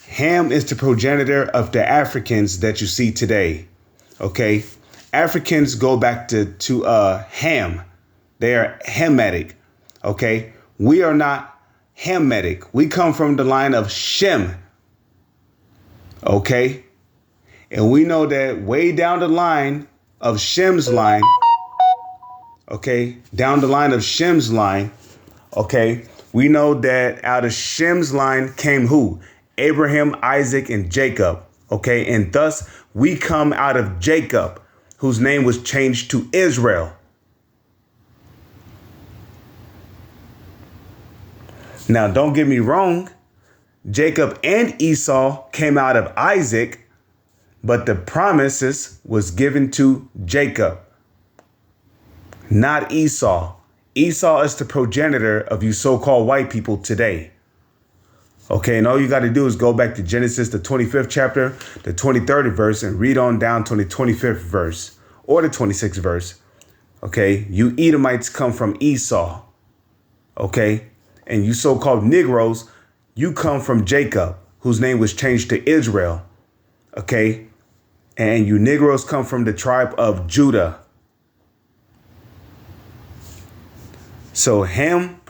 Ham is the progenitor of the Africans that you see today. Okay, Africans go back to Ham. They are Hamitic. Okay, we are not Hamitic. We come from the line of Shem. Okay, and we know that way down the line of Shem's line. Okay, down the line of Shem's line. Okay, we know that out of Shem's line came who? Abraham, Isaac, and Jacob. Okay, and thus we come out of Jacob, whose name was changed to Israel. Now, don't get me wrong. Jacob and Esau came out of Isaac, but the promises was given to Jacob, not Esau. Esau is the progenitor of you so-called white people today. Okay, and all you got to do is go back to Genesis, the 25th chapter, the 23rd verse, and read on down to the 25th verse or the 26th verse. Okay, you Edomites come from Esau. Okay, and you so-called Negroes, you come from Jacob, whose name was changed to Israel. Okay, and you Negroes come from the tribe of Judah. So Ham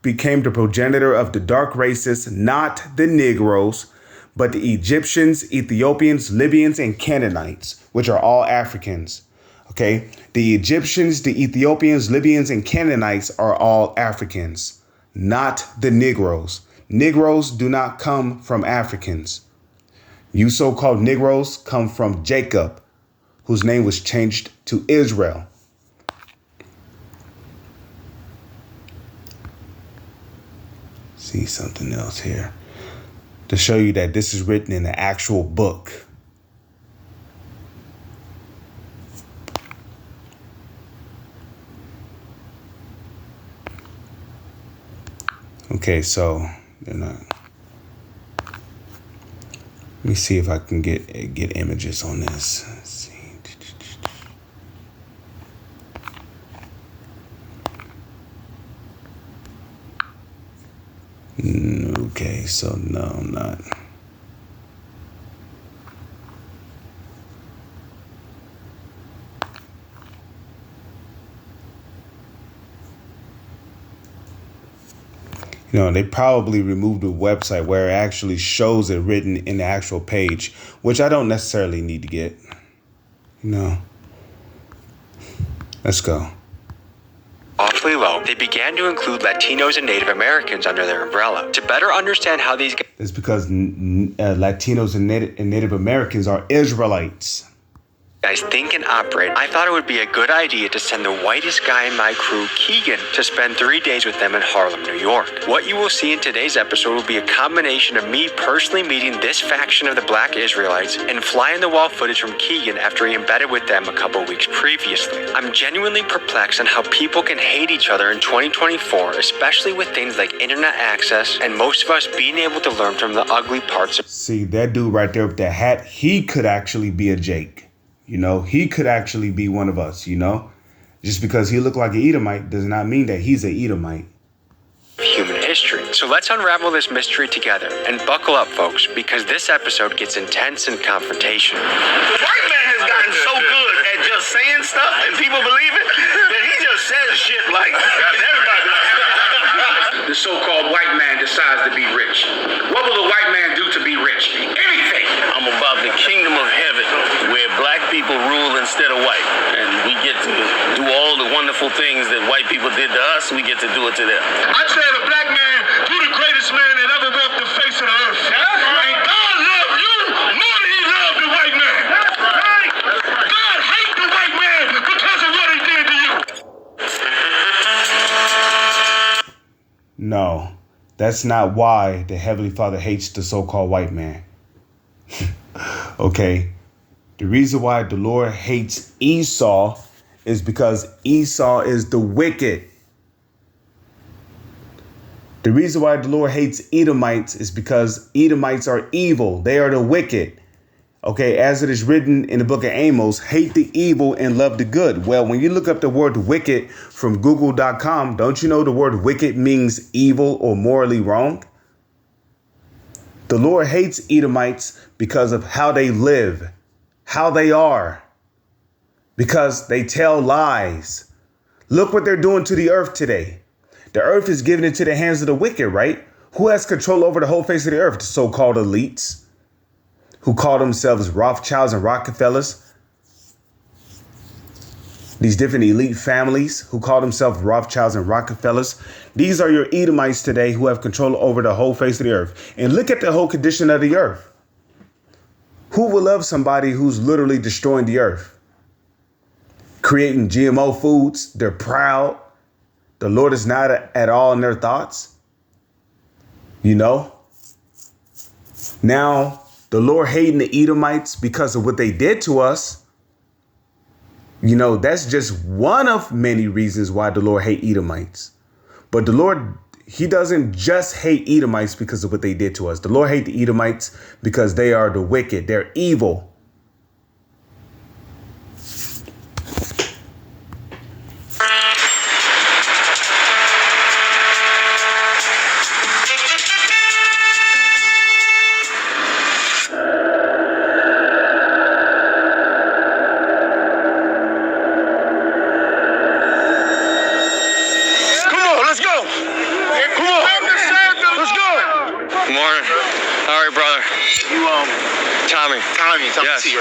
became the progenitor of the dark races, not the Negroes, but the Egyptians, Ethiopians, Libyans, and Canaanites, which are all Africans. Okay, the Egyptians, the Ethiopians, Libyans, and Canaanites are all Africans, not the Negroes. Negroes do not come from Africans. You so-called Negroes come from Jacob, whose name was changed to Israel. See something else here to show you that this is written in the actual book. Okay, so they're not. Let me see if I can get images on this. Let's see. Okay, so no, I'm not. You know, they probably removed the website where it actually shows it written in the actual page, which I don't necessarily need to get. You know, let's go. Awfully low. they began to include Latinos and Native Americans under their umbrella. To better understand how these It's because Latinos and Native Americans are Israelites. guys think and operate, I thought it would be a good idea to send the whitest guy in my crew, Keegan, to spend 3 days with them in Harlem, New York. What you will see in today's episode will be a combination of me personally meeting this faction of the Black Israelites and fly-in-the-wall footage from Keegan after he embedded with them a couple weeks previously. I'm genuinely perplexed on how people can hate each other in 2024, especially with things like internet access and most of us being able to learn from the ugly parts of. See, that dude right there with that hat, he could actually be a Jake. You know, he could actually be one of us, you know. Just because he looked like an Edomite does not mean that he's an Edomite. Human history. So let's unravel this mystery together and buckle up, folks, because this episode gets intense and confrontational. The white man has gotten so good at just saying stuff and people believe it that he just says shit like everybody. The so-called white man decides to be rich. What will the white man do to be rich? Anything. I'm about the kingdom of heaven where black people rule instead of white. And we get to do all the wonderful things that white people did to us, we get to do it to them. I said a black man, you the greatest man that ever walked the face of the earth. And God loved you more than he loved the white man. God hates the white man because of what he did to you. No, that's not why the Heavenly Father hates the so-called white man. Okay, the reason why the Lord hates Esau is because Esau is the wicked. The reason why the Lord hates Edomites is because Edomites are evil. They are the wicked. Okay, as it is written in the book of Amos, hate the evil and love the good. Well, when you look up the word wicked from google.com, don't you know the word wicked means evil or morally wrong? The Lord hates Edomites because of how they live, how they are, because they tell lies. Look what they're doing to the earth today. The earth is given into the hands of the wicked, right? Who has control over the whole face of the earth? The so-called elites who call themselves Rothschilds and Rockefellers. These different elite families who call themselves Rothschilds and Rockefellers. These are your Edomites today who have control over the whole face of the earth. And look at the whole condition of the earth. Who will love somebody who's literally destroying the earth? Creating GMO foods. They're proud. The Lord is not at all in their thoughts. You know? Now, the Lord hating the Edomites because of what they did to us. You know, that's just one of many reasons why the Lord hate Edomites. But the Lord, he doesn't just hate Edomites because of what they did to us. The Lord hate the Edomites because they are the wicked. They're evil.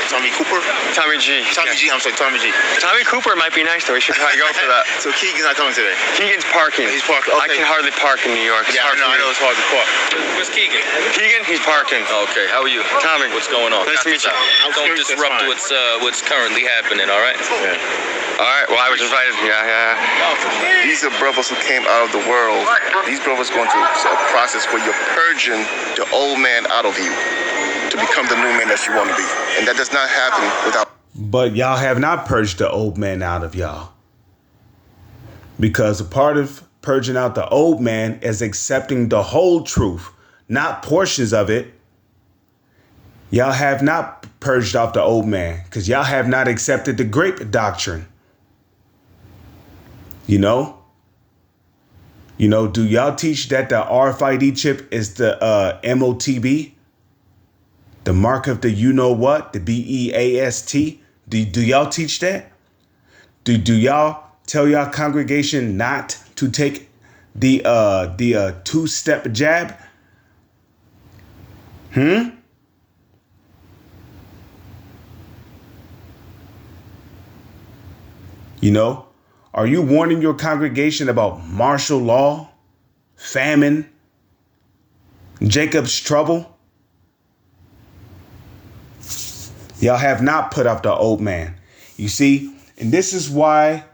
Tommy Cooper? Tommy G. Tommy G, I'm sorry, Tommy G. Tommy Cooper might be nice though. We should probably go for that. So Keegan's not coming today? Keegan's parking. He's parking. Okay. I can hardly park in New York. Yeah, I know it's hard to park. Where's Keegan? Keegan, he's parking. Okay, how are you? Tommy, what's going on? Nice to meet you. Don't disrupt what's currently happening, all right? Yeah. All right, well, I was invited. Yeah. These are brothers who came out of the world. These brothers going through a process where you're purging the old man out of you to become the new man that you want to be. And that does not happen without. But y'all have not purged the old man out of y'all. Because a part of purging out the old man is accepting the whole truth, not portions of it. Y'all have not purged off the old man because y'all have not accepted the grape doctrine. You know, do y'all teach that the RFID chip is the MOTB? The mark of the you know what, the BEAST? Do y'all teach that? Do y'all tell y'all congregation not to take the two-step jab? You know, Are you warning your congregation about martial law, famine, Jacob's trouble? Y'all have not put up the old man. You see, and this is why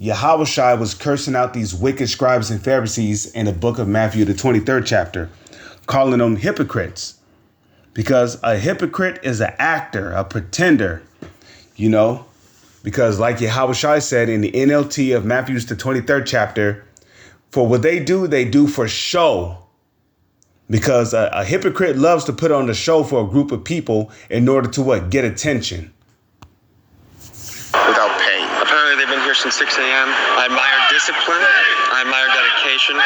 Yahushua was cursing out these wicked scribes and Pharisees in the book of Matthew, the 23rd chapter, calling them hypocrites. Because a hypocrite is an actor, a pretender, you know, because like Yahushua said in the NLT of Matthew's the 23rd chapter, for what they do for show. Because a hypocrite loves to put on a show for a group of people in order to what? Get attention. Without pain. Apparently they've been here since 6 a.m. I admire discipline. I admire dedication.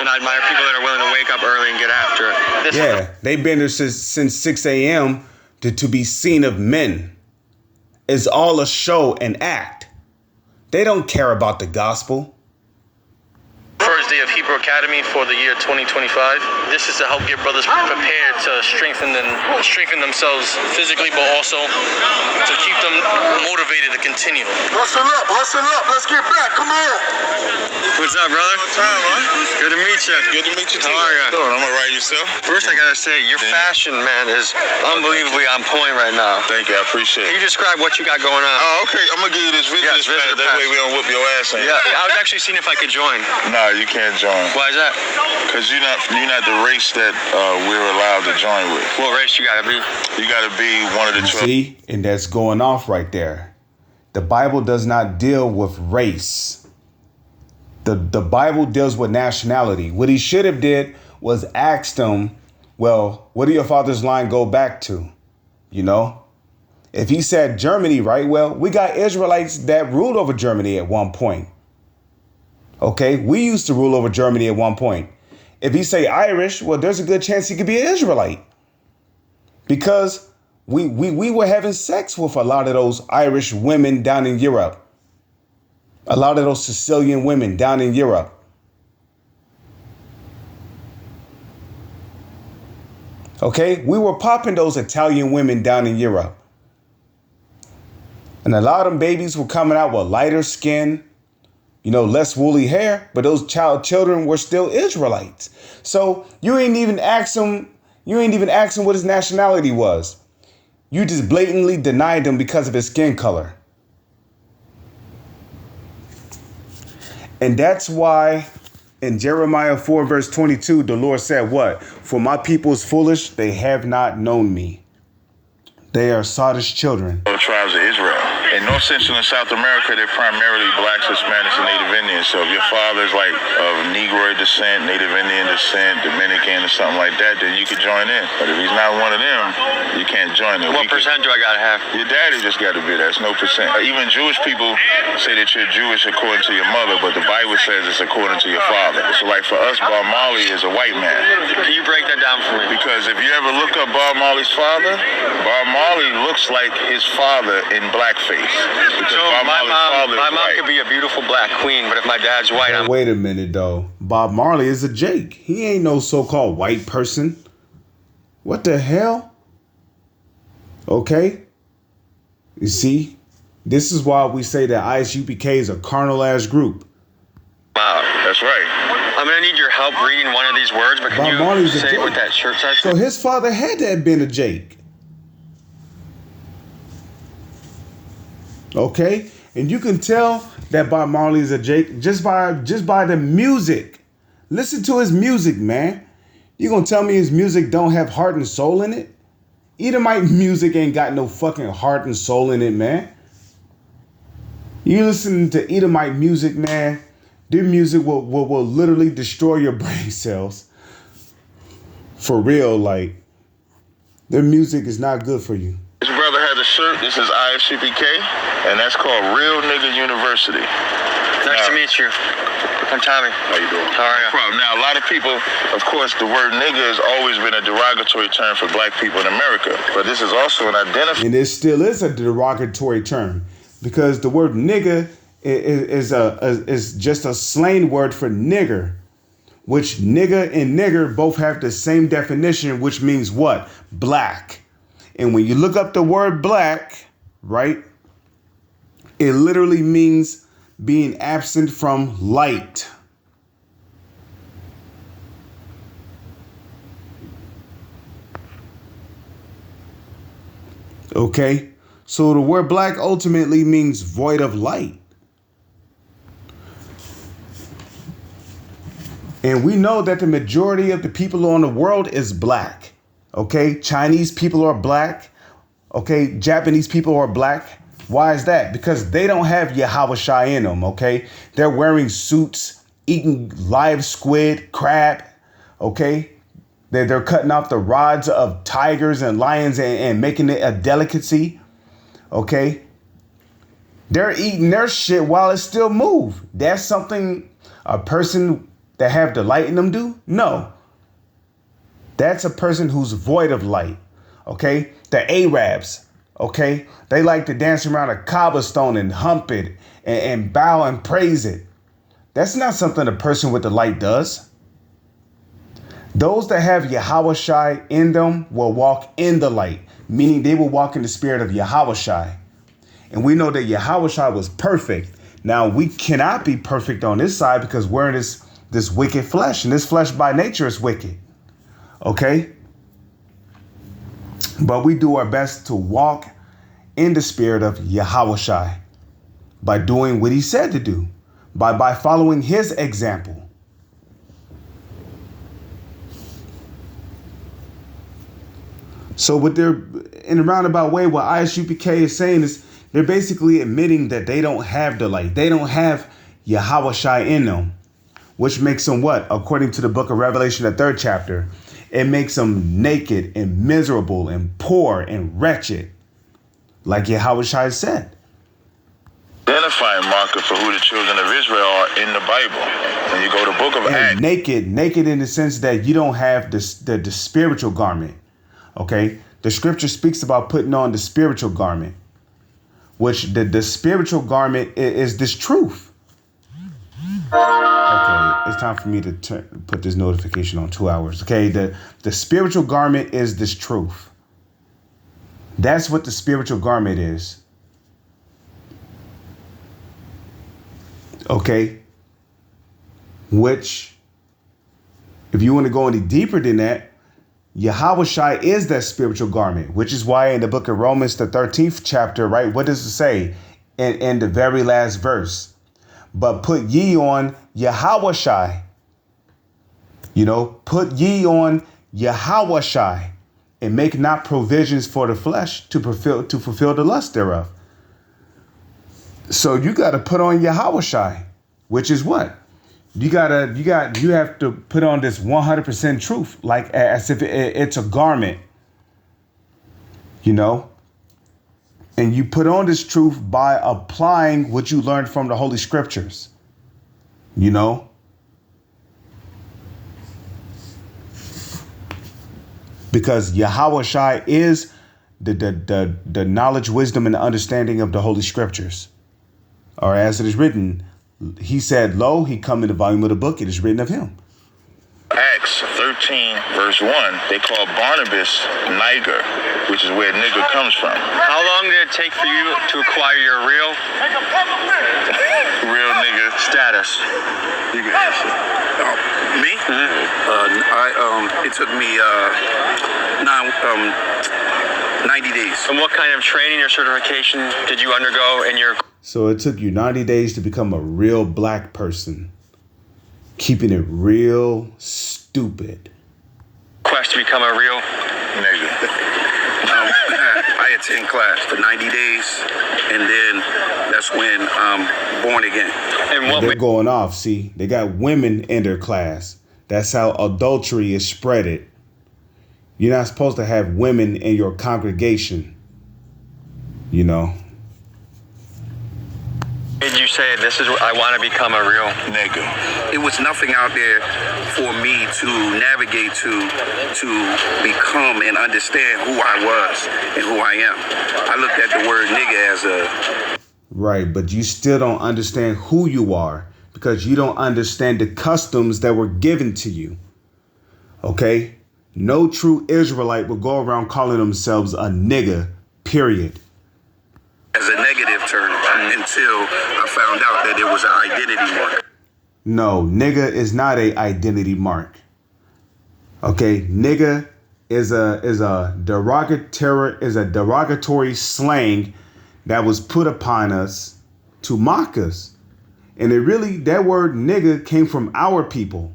And I admire people that are willing to wake up early and get after it. Yeah, they've been there since 6 a.m. to be seen of men. It's all a show and act. They don't care about the gospel. First day of Hebrew Academy for the year 2025. This is to help get brothers prepared to strengthen themselves physically, but also to keep them motivated to continue. Hustle up, let's get back, come on. What's up, brother? What's up, man? Good to meet you. Good to meet you too. How are you? I'm alright, yourself? First, I gotta say, your fashion, man, is unbelievably on point right now. Thank you, I appreciate Can it. you describe what you got going on? Oh, okay. I'm gonna give you this visitor's pass. That way we don't whoop your ass in. Yeah, I was actually seeing if I could join. Nah, you can't join. Why is that? Because you're not the race that we're allowed to join with. What race you gotta be? You gotta be one of the 12. See, and that's going off right there. The Bible does not deal with race. The Bible deals with nationality. What he should have did was asked them, well, what do your father's line go back to? You know, if he said Germany, right? Well, we got Israelites that ruled over Germany at one point. OK, we used to rule over Germany at one point. If he say Irish, well, there's a good chance he could be an Israelite. Because we were having sex with a lot of those Irish women down in Europe. A lot of those Sicilian women down in Europe. OK, we were popping those Italian women down in Europe. And a lot of them babies were coming out with lighter skin, you know, less woolly hair, but those children were still Israelites. So you ain't even ask them what his nationality was. You just blatantly denied him because of his skin color. And that's why in Jeremiah 4 verse 22, the Lord said what? For my people is foolish, they have not known me. They are Sodom's children. The tribes of Israel. In North Central and South America, they're primarily blacks, Hispanics, and Native Indians. So if your father's like of Negroid descent, Native Indian descent, Dominican, or something like that, then you could join in. But if he's not one of them, you can't join in. What percent do I gotta have? Your daddy just got to be there. It's no percent. Even Jewish people say that you're Jewish according to your mother, but the Bible says it's according to your father. So like for us, Bob Marley is a white man. Can you break that down for me? Because if you ever look up Bob Marley's father, Bob Marley looks like his father in blackface. So my mom could be a beautiful black queen, but if my dad's white, I'm... Wait a minute, though. Bob Marley is a Jake. He ain't no so-called white person. What the hell? Okay. You see, this is why we say that ISUPK is a carnal-ass group. Wow. That's right. I'm gonna need your help reading one of these words, but can Bob you Marley's a say Jake. what that shirt says? So his father had to have been a Jake. Okay, and you can tell that Bob Marley is a Jake just by the music. Listen to his music, man. You gonna tell me his music don't have heart and soul in it? Edomite music ain't got no fucking heart and soul in it, man. You listen to Edomite music, man. Their music will literally destroy your brain cells. For real, like their music is not good for you. His brother has a shirt. This is ISUPK, and that's called Real Nigga University. Nice to meet you. I'm Tommy. How you doing? How are you? No problem. Now, a lot of people, of course, the word nigga has always been a derogatory term for black people in America, but this is also an identifier. And it still is a derogatory term because the word nigga is just a slang word for nigger, which nigga and nigger both have the same definition, which means what? Black. And when you look up the word black, right, it literally means being absent from light. Okay, so the word black ultimately means void of light. And we know that the majority of the people on the world is black. Okay, Chinese people are black. Okay, Japanese people are black. Why is that? Because they don't have Yahweh Shai in them. Okay, they're wearing suits, eating live squid, crab. Okay, they're cutting off the rods of tigers and lions and making it a delicacy. Okay, they're eating their shit while it still moves. That's something a person that have the light in them do? No. That's a person who's void of light. Okay? The Arabs, okay? They like to dance around a cobblestone and hump it and bow and praise it. That's not something a person with the light does. Those that have Yahweh Shai in them will walk in the light, meaning they will walk in the spirit of Yahweh Shai. And we know that Yahweh Shai was perfect. Now, we cannot be perfect on this side because we're in this wicked flesh, and this flesh by nature is wicked. Okay? But we do our best to walk in the spirit of Yahweh Shai by doing what he said to do, by following his example. So what they're, in a roundabout way, what ISUPK is saying is they're basically admitting that they don't have the light. They don't have Yahweh Shai in them. Which makes them what? According to the book of Revelation, the 3rd chapter, it makes them naked and miserable and poor and wretched. Like Yahweh Shai said. Identifying marker for who the children of Israel are in the Bible. When you go to the book of Acts. Naked in the sense that you don't have the spiritual garment. Okay? The scripture speaks about putting on the spiritual garment. Which the spiritual garment is this truth. Okay, it's time for me to put this notification on 2 hours. Okay, the spiritual garment is this truth. That's what the spiritual garment is. Okay, which, if you want to go any deeper than that, Yahweh Shai is that spiritual garment, which is why in the book of Romans, the 13th chapter, right, what does it say in the very last verse? But put ye on Yahweh Shai. You know, put ye on Yahweh Shai and make not provisions for the flesh to fulfill the lust thereof. So you got to put on Yahweh Shai, which is what? You have to put on this 100% truth, like as if it's a garment, you know? And you put on this truth by applying what you learned from the Holy Scriptures, you know? Because Yahweh Shai is the knowledge, wisdom, and the understanding of the Holy Scriptures. Or as it is written, he said, lo, he come in the volume of the book, it is written of him. Acts 13, verse 1, they call Barnabas Niger, which is where nigger comes from. How long did it take for you to acquire your real nigger status? You can answer. Me? Mm-hmm. It took me 90 days. And what kind of training or certification did you undergo in your... So it took you 90 days to become a real black person. Keeping it real stupid. quest to become a real nigga? I attend class for 90 days, and then that's when I'm born again. And they're going off. See, they got women in their class. That's how adultery is spreaded. You're not supposed to have women in your congregation. You know. Did you say this is what I want to become a real nigga? It was nothing out there for me to navigate to become and understand who I was and who I am. I looked at the word nigga as a... Right, but you still don't understand who you are because you don't understand the customs that were given to you. Okay? No true Israelite will go around calling themselves a nigga, period. as a negative term until I found out that it was an identity mark. No, nigga is not a identity mark. Okay, nigga is a derogatory slang that was put upon us to mock us. And that word nigga came from our people.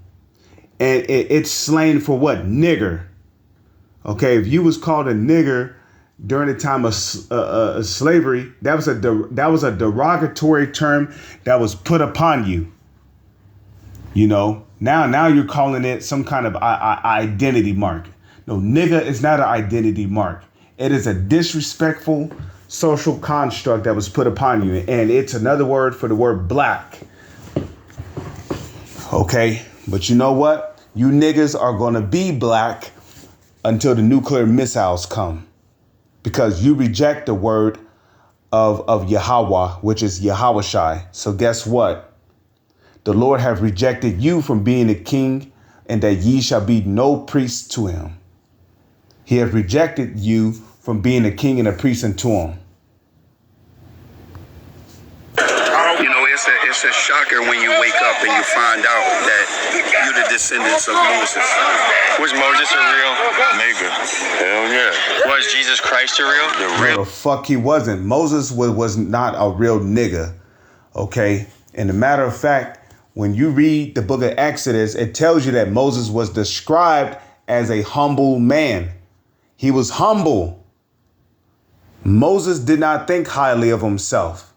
And it's slang for what? Nigger. Okay, if you was called a nigger during the time of slavery, that was a derogatory term that was put upon you. You know, now you're calling it some kind of identity mark. No, nigga is not an identity mark. It is a disrespectful social construct that was put upon you. And it's another word for the word black. Okay, but you know what? You niggas are going to be black until the nuclear missiles come. Because you reject the word of Yahweh, which is Yahawashi. So guess what? The Lord have rejected you from being a king, and that ye shall be no priest to him. He have rejected you from being a king and a priest unto him. You know, it's a shocker when you wake up and you find out that you're the descendants of Moses. Was Moses a real Nigga. Hell yeah. Was Jesus Christ a real? The No, real. the fuck he wasn't. Moses was not a real nigga. Okay? And a matter of fact, when you read the book of Exodus, it tells you that Moses was described as a humble man. He was humble. Moses did not think highly of himself.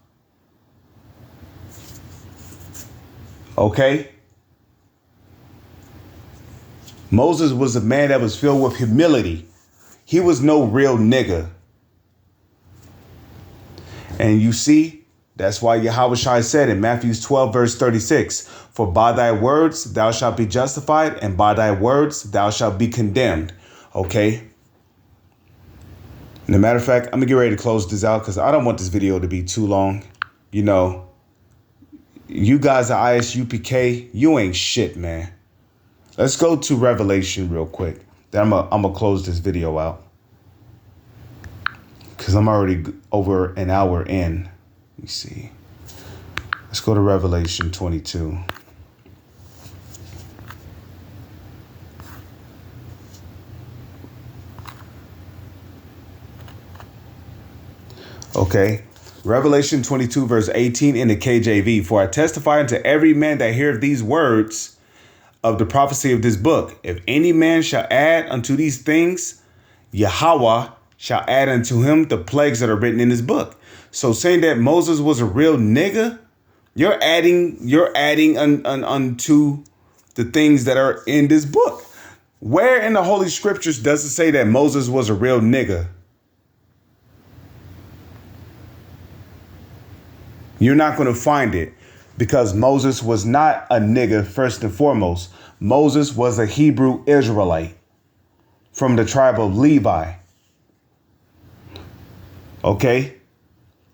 Okay? Moses was a man that was filled with humility. He was no real nigga. And you see, that's why Yahawashi said in Matthew 12, verse 36, for by thy words thou shalt be justified, and by thy words thou shalt be condemned. Okay? And a matter of fact, I'm going to get ready to close this out because I don't want this video to be too long. You know, you guys at ISUPK, you ain't shit, man. Let's go to Revelation real quick. Then I'm going to close this video out. Because I'm already over an hour in. Let me see. Let's go to Revelation 22. Okay. Revelation 22, verse 18 in the KJV. For I testify unto every man that heareth these words of the prophecy of this book. If any man shall add unto these things, Yahweh shall add unto him the plagues that are written in this book. So saying that Moses was a real nigga, you're adding unto the things that are in this book. Where in the Holy Scriptures does it say that Moses was a real nigga? You're not going to find it because Moses was not a nigga first and foremost. Moses was a Hebrew Israelite from the tribe of Levi. Okay?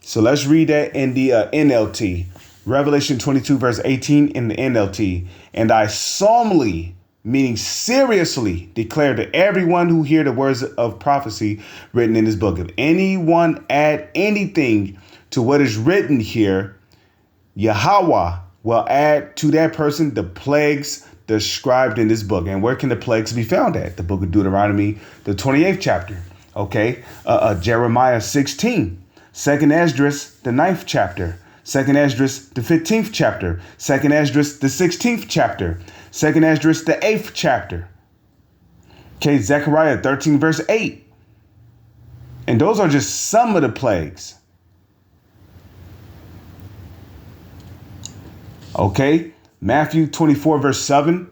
So let's read that in the NLT. Revelation 22, verse 18 in the NLT. And I solemnly, meaning seriously, declare to everyone who hear the words of prophecy written in this book. If anyone add anything to what is written here, Yahweh will add to that person the plagues described in this book. And where can the plagues be found at? The book of Deuteronomy, the 28th chapter. Okay. Jeremiah 16. 2nd Esdras, the 9th chapter. 2nd Esdras, the 15th chapter. 2nd Esdras, the 16th chapter. 2nd Esdras, the 8th chapter. Okay, Zechariah 13, verse 8. And those are just some of the plagues. Okay, Matthew 24, verse 7.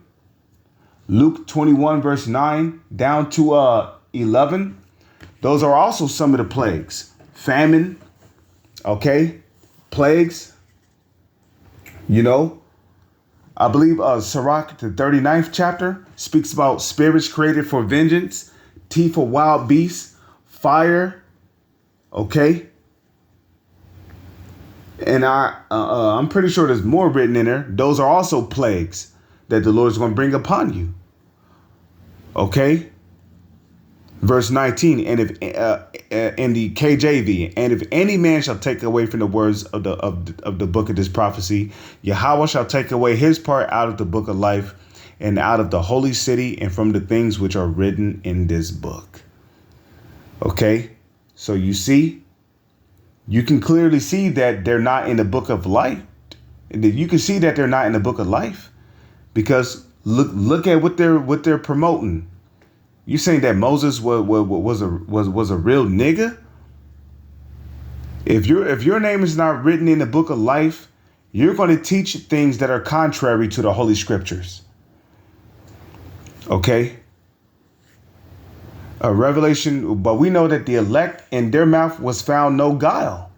Luke 21, verse 9, down to 11. Those are also some of the plagues. Famine, okay, plagues, you know. I believe Sirach, the 39th chapter, speaks about spirits created for vengeance, teeth of wild beasts, fire, okay. And I'm pretty sure there's more written in there. Those are also plagues that the Lord is going to bring upon you. Okay. Verse 19, and if in the KJV, and if any man shall take away from the words of the book of this prophecy, Yahweh shall take away his part out of the book of life and out of the holy city and from the things which are written in this book. Okay, so you can clearly see that they're not in the book of life. You can see that they're not in the book of life because look at what they're promoting. You saying that Moses was a real nigga? If your name is not written in the book of life, you're going to teach things that are contrary to the Holy Scriptures. Okay? Revelation, but we know that the elect in their mouth was found no guile.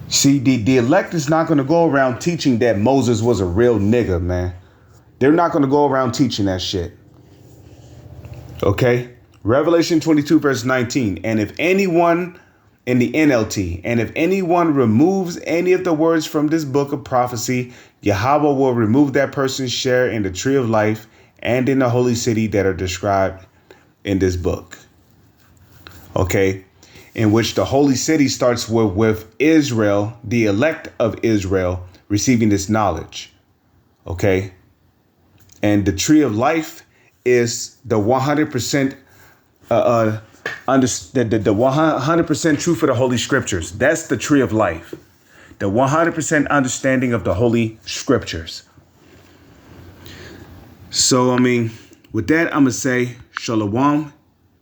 See, the elect is not going to go around teaching that Moses was a real nigga, man. They're not going to go around teaching that shit. Okay? Revelation 22, verse 19. And if anyone in the NLT, and if anyone removes any of the words from this book of prophecy, Yahweh will remove that person's share in the tree of life and in the holy city that are described in this book. Okay? In which the holy city starts with Israel, the elect of Israel, receiving this knowledge. Okay? And the tree of life is the 100% the 100% truth of the Holy Scriptures. That's the tree of life. The 100% understanding of the Holy Scriptures. So, with that, I'm going to say, Shalom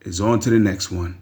is on to the next one.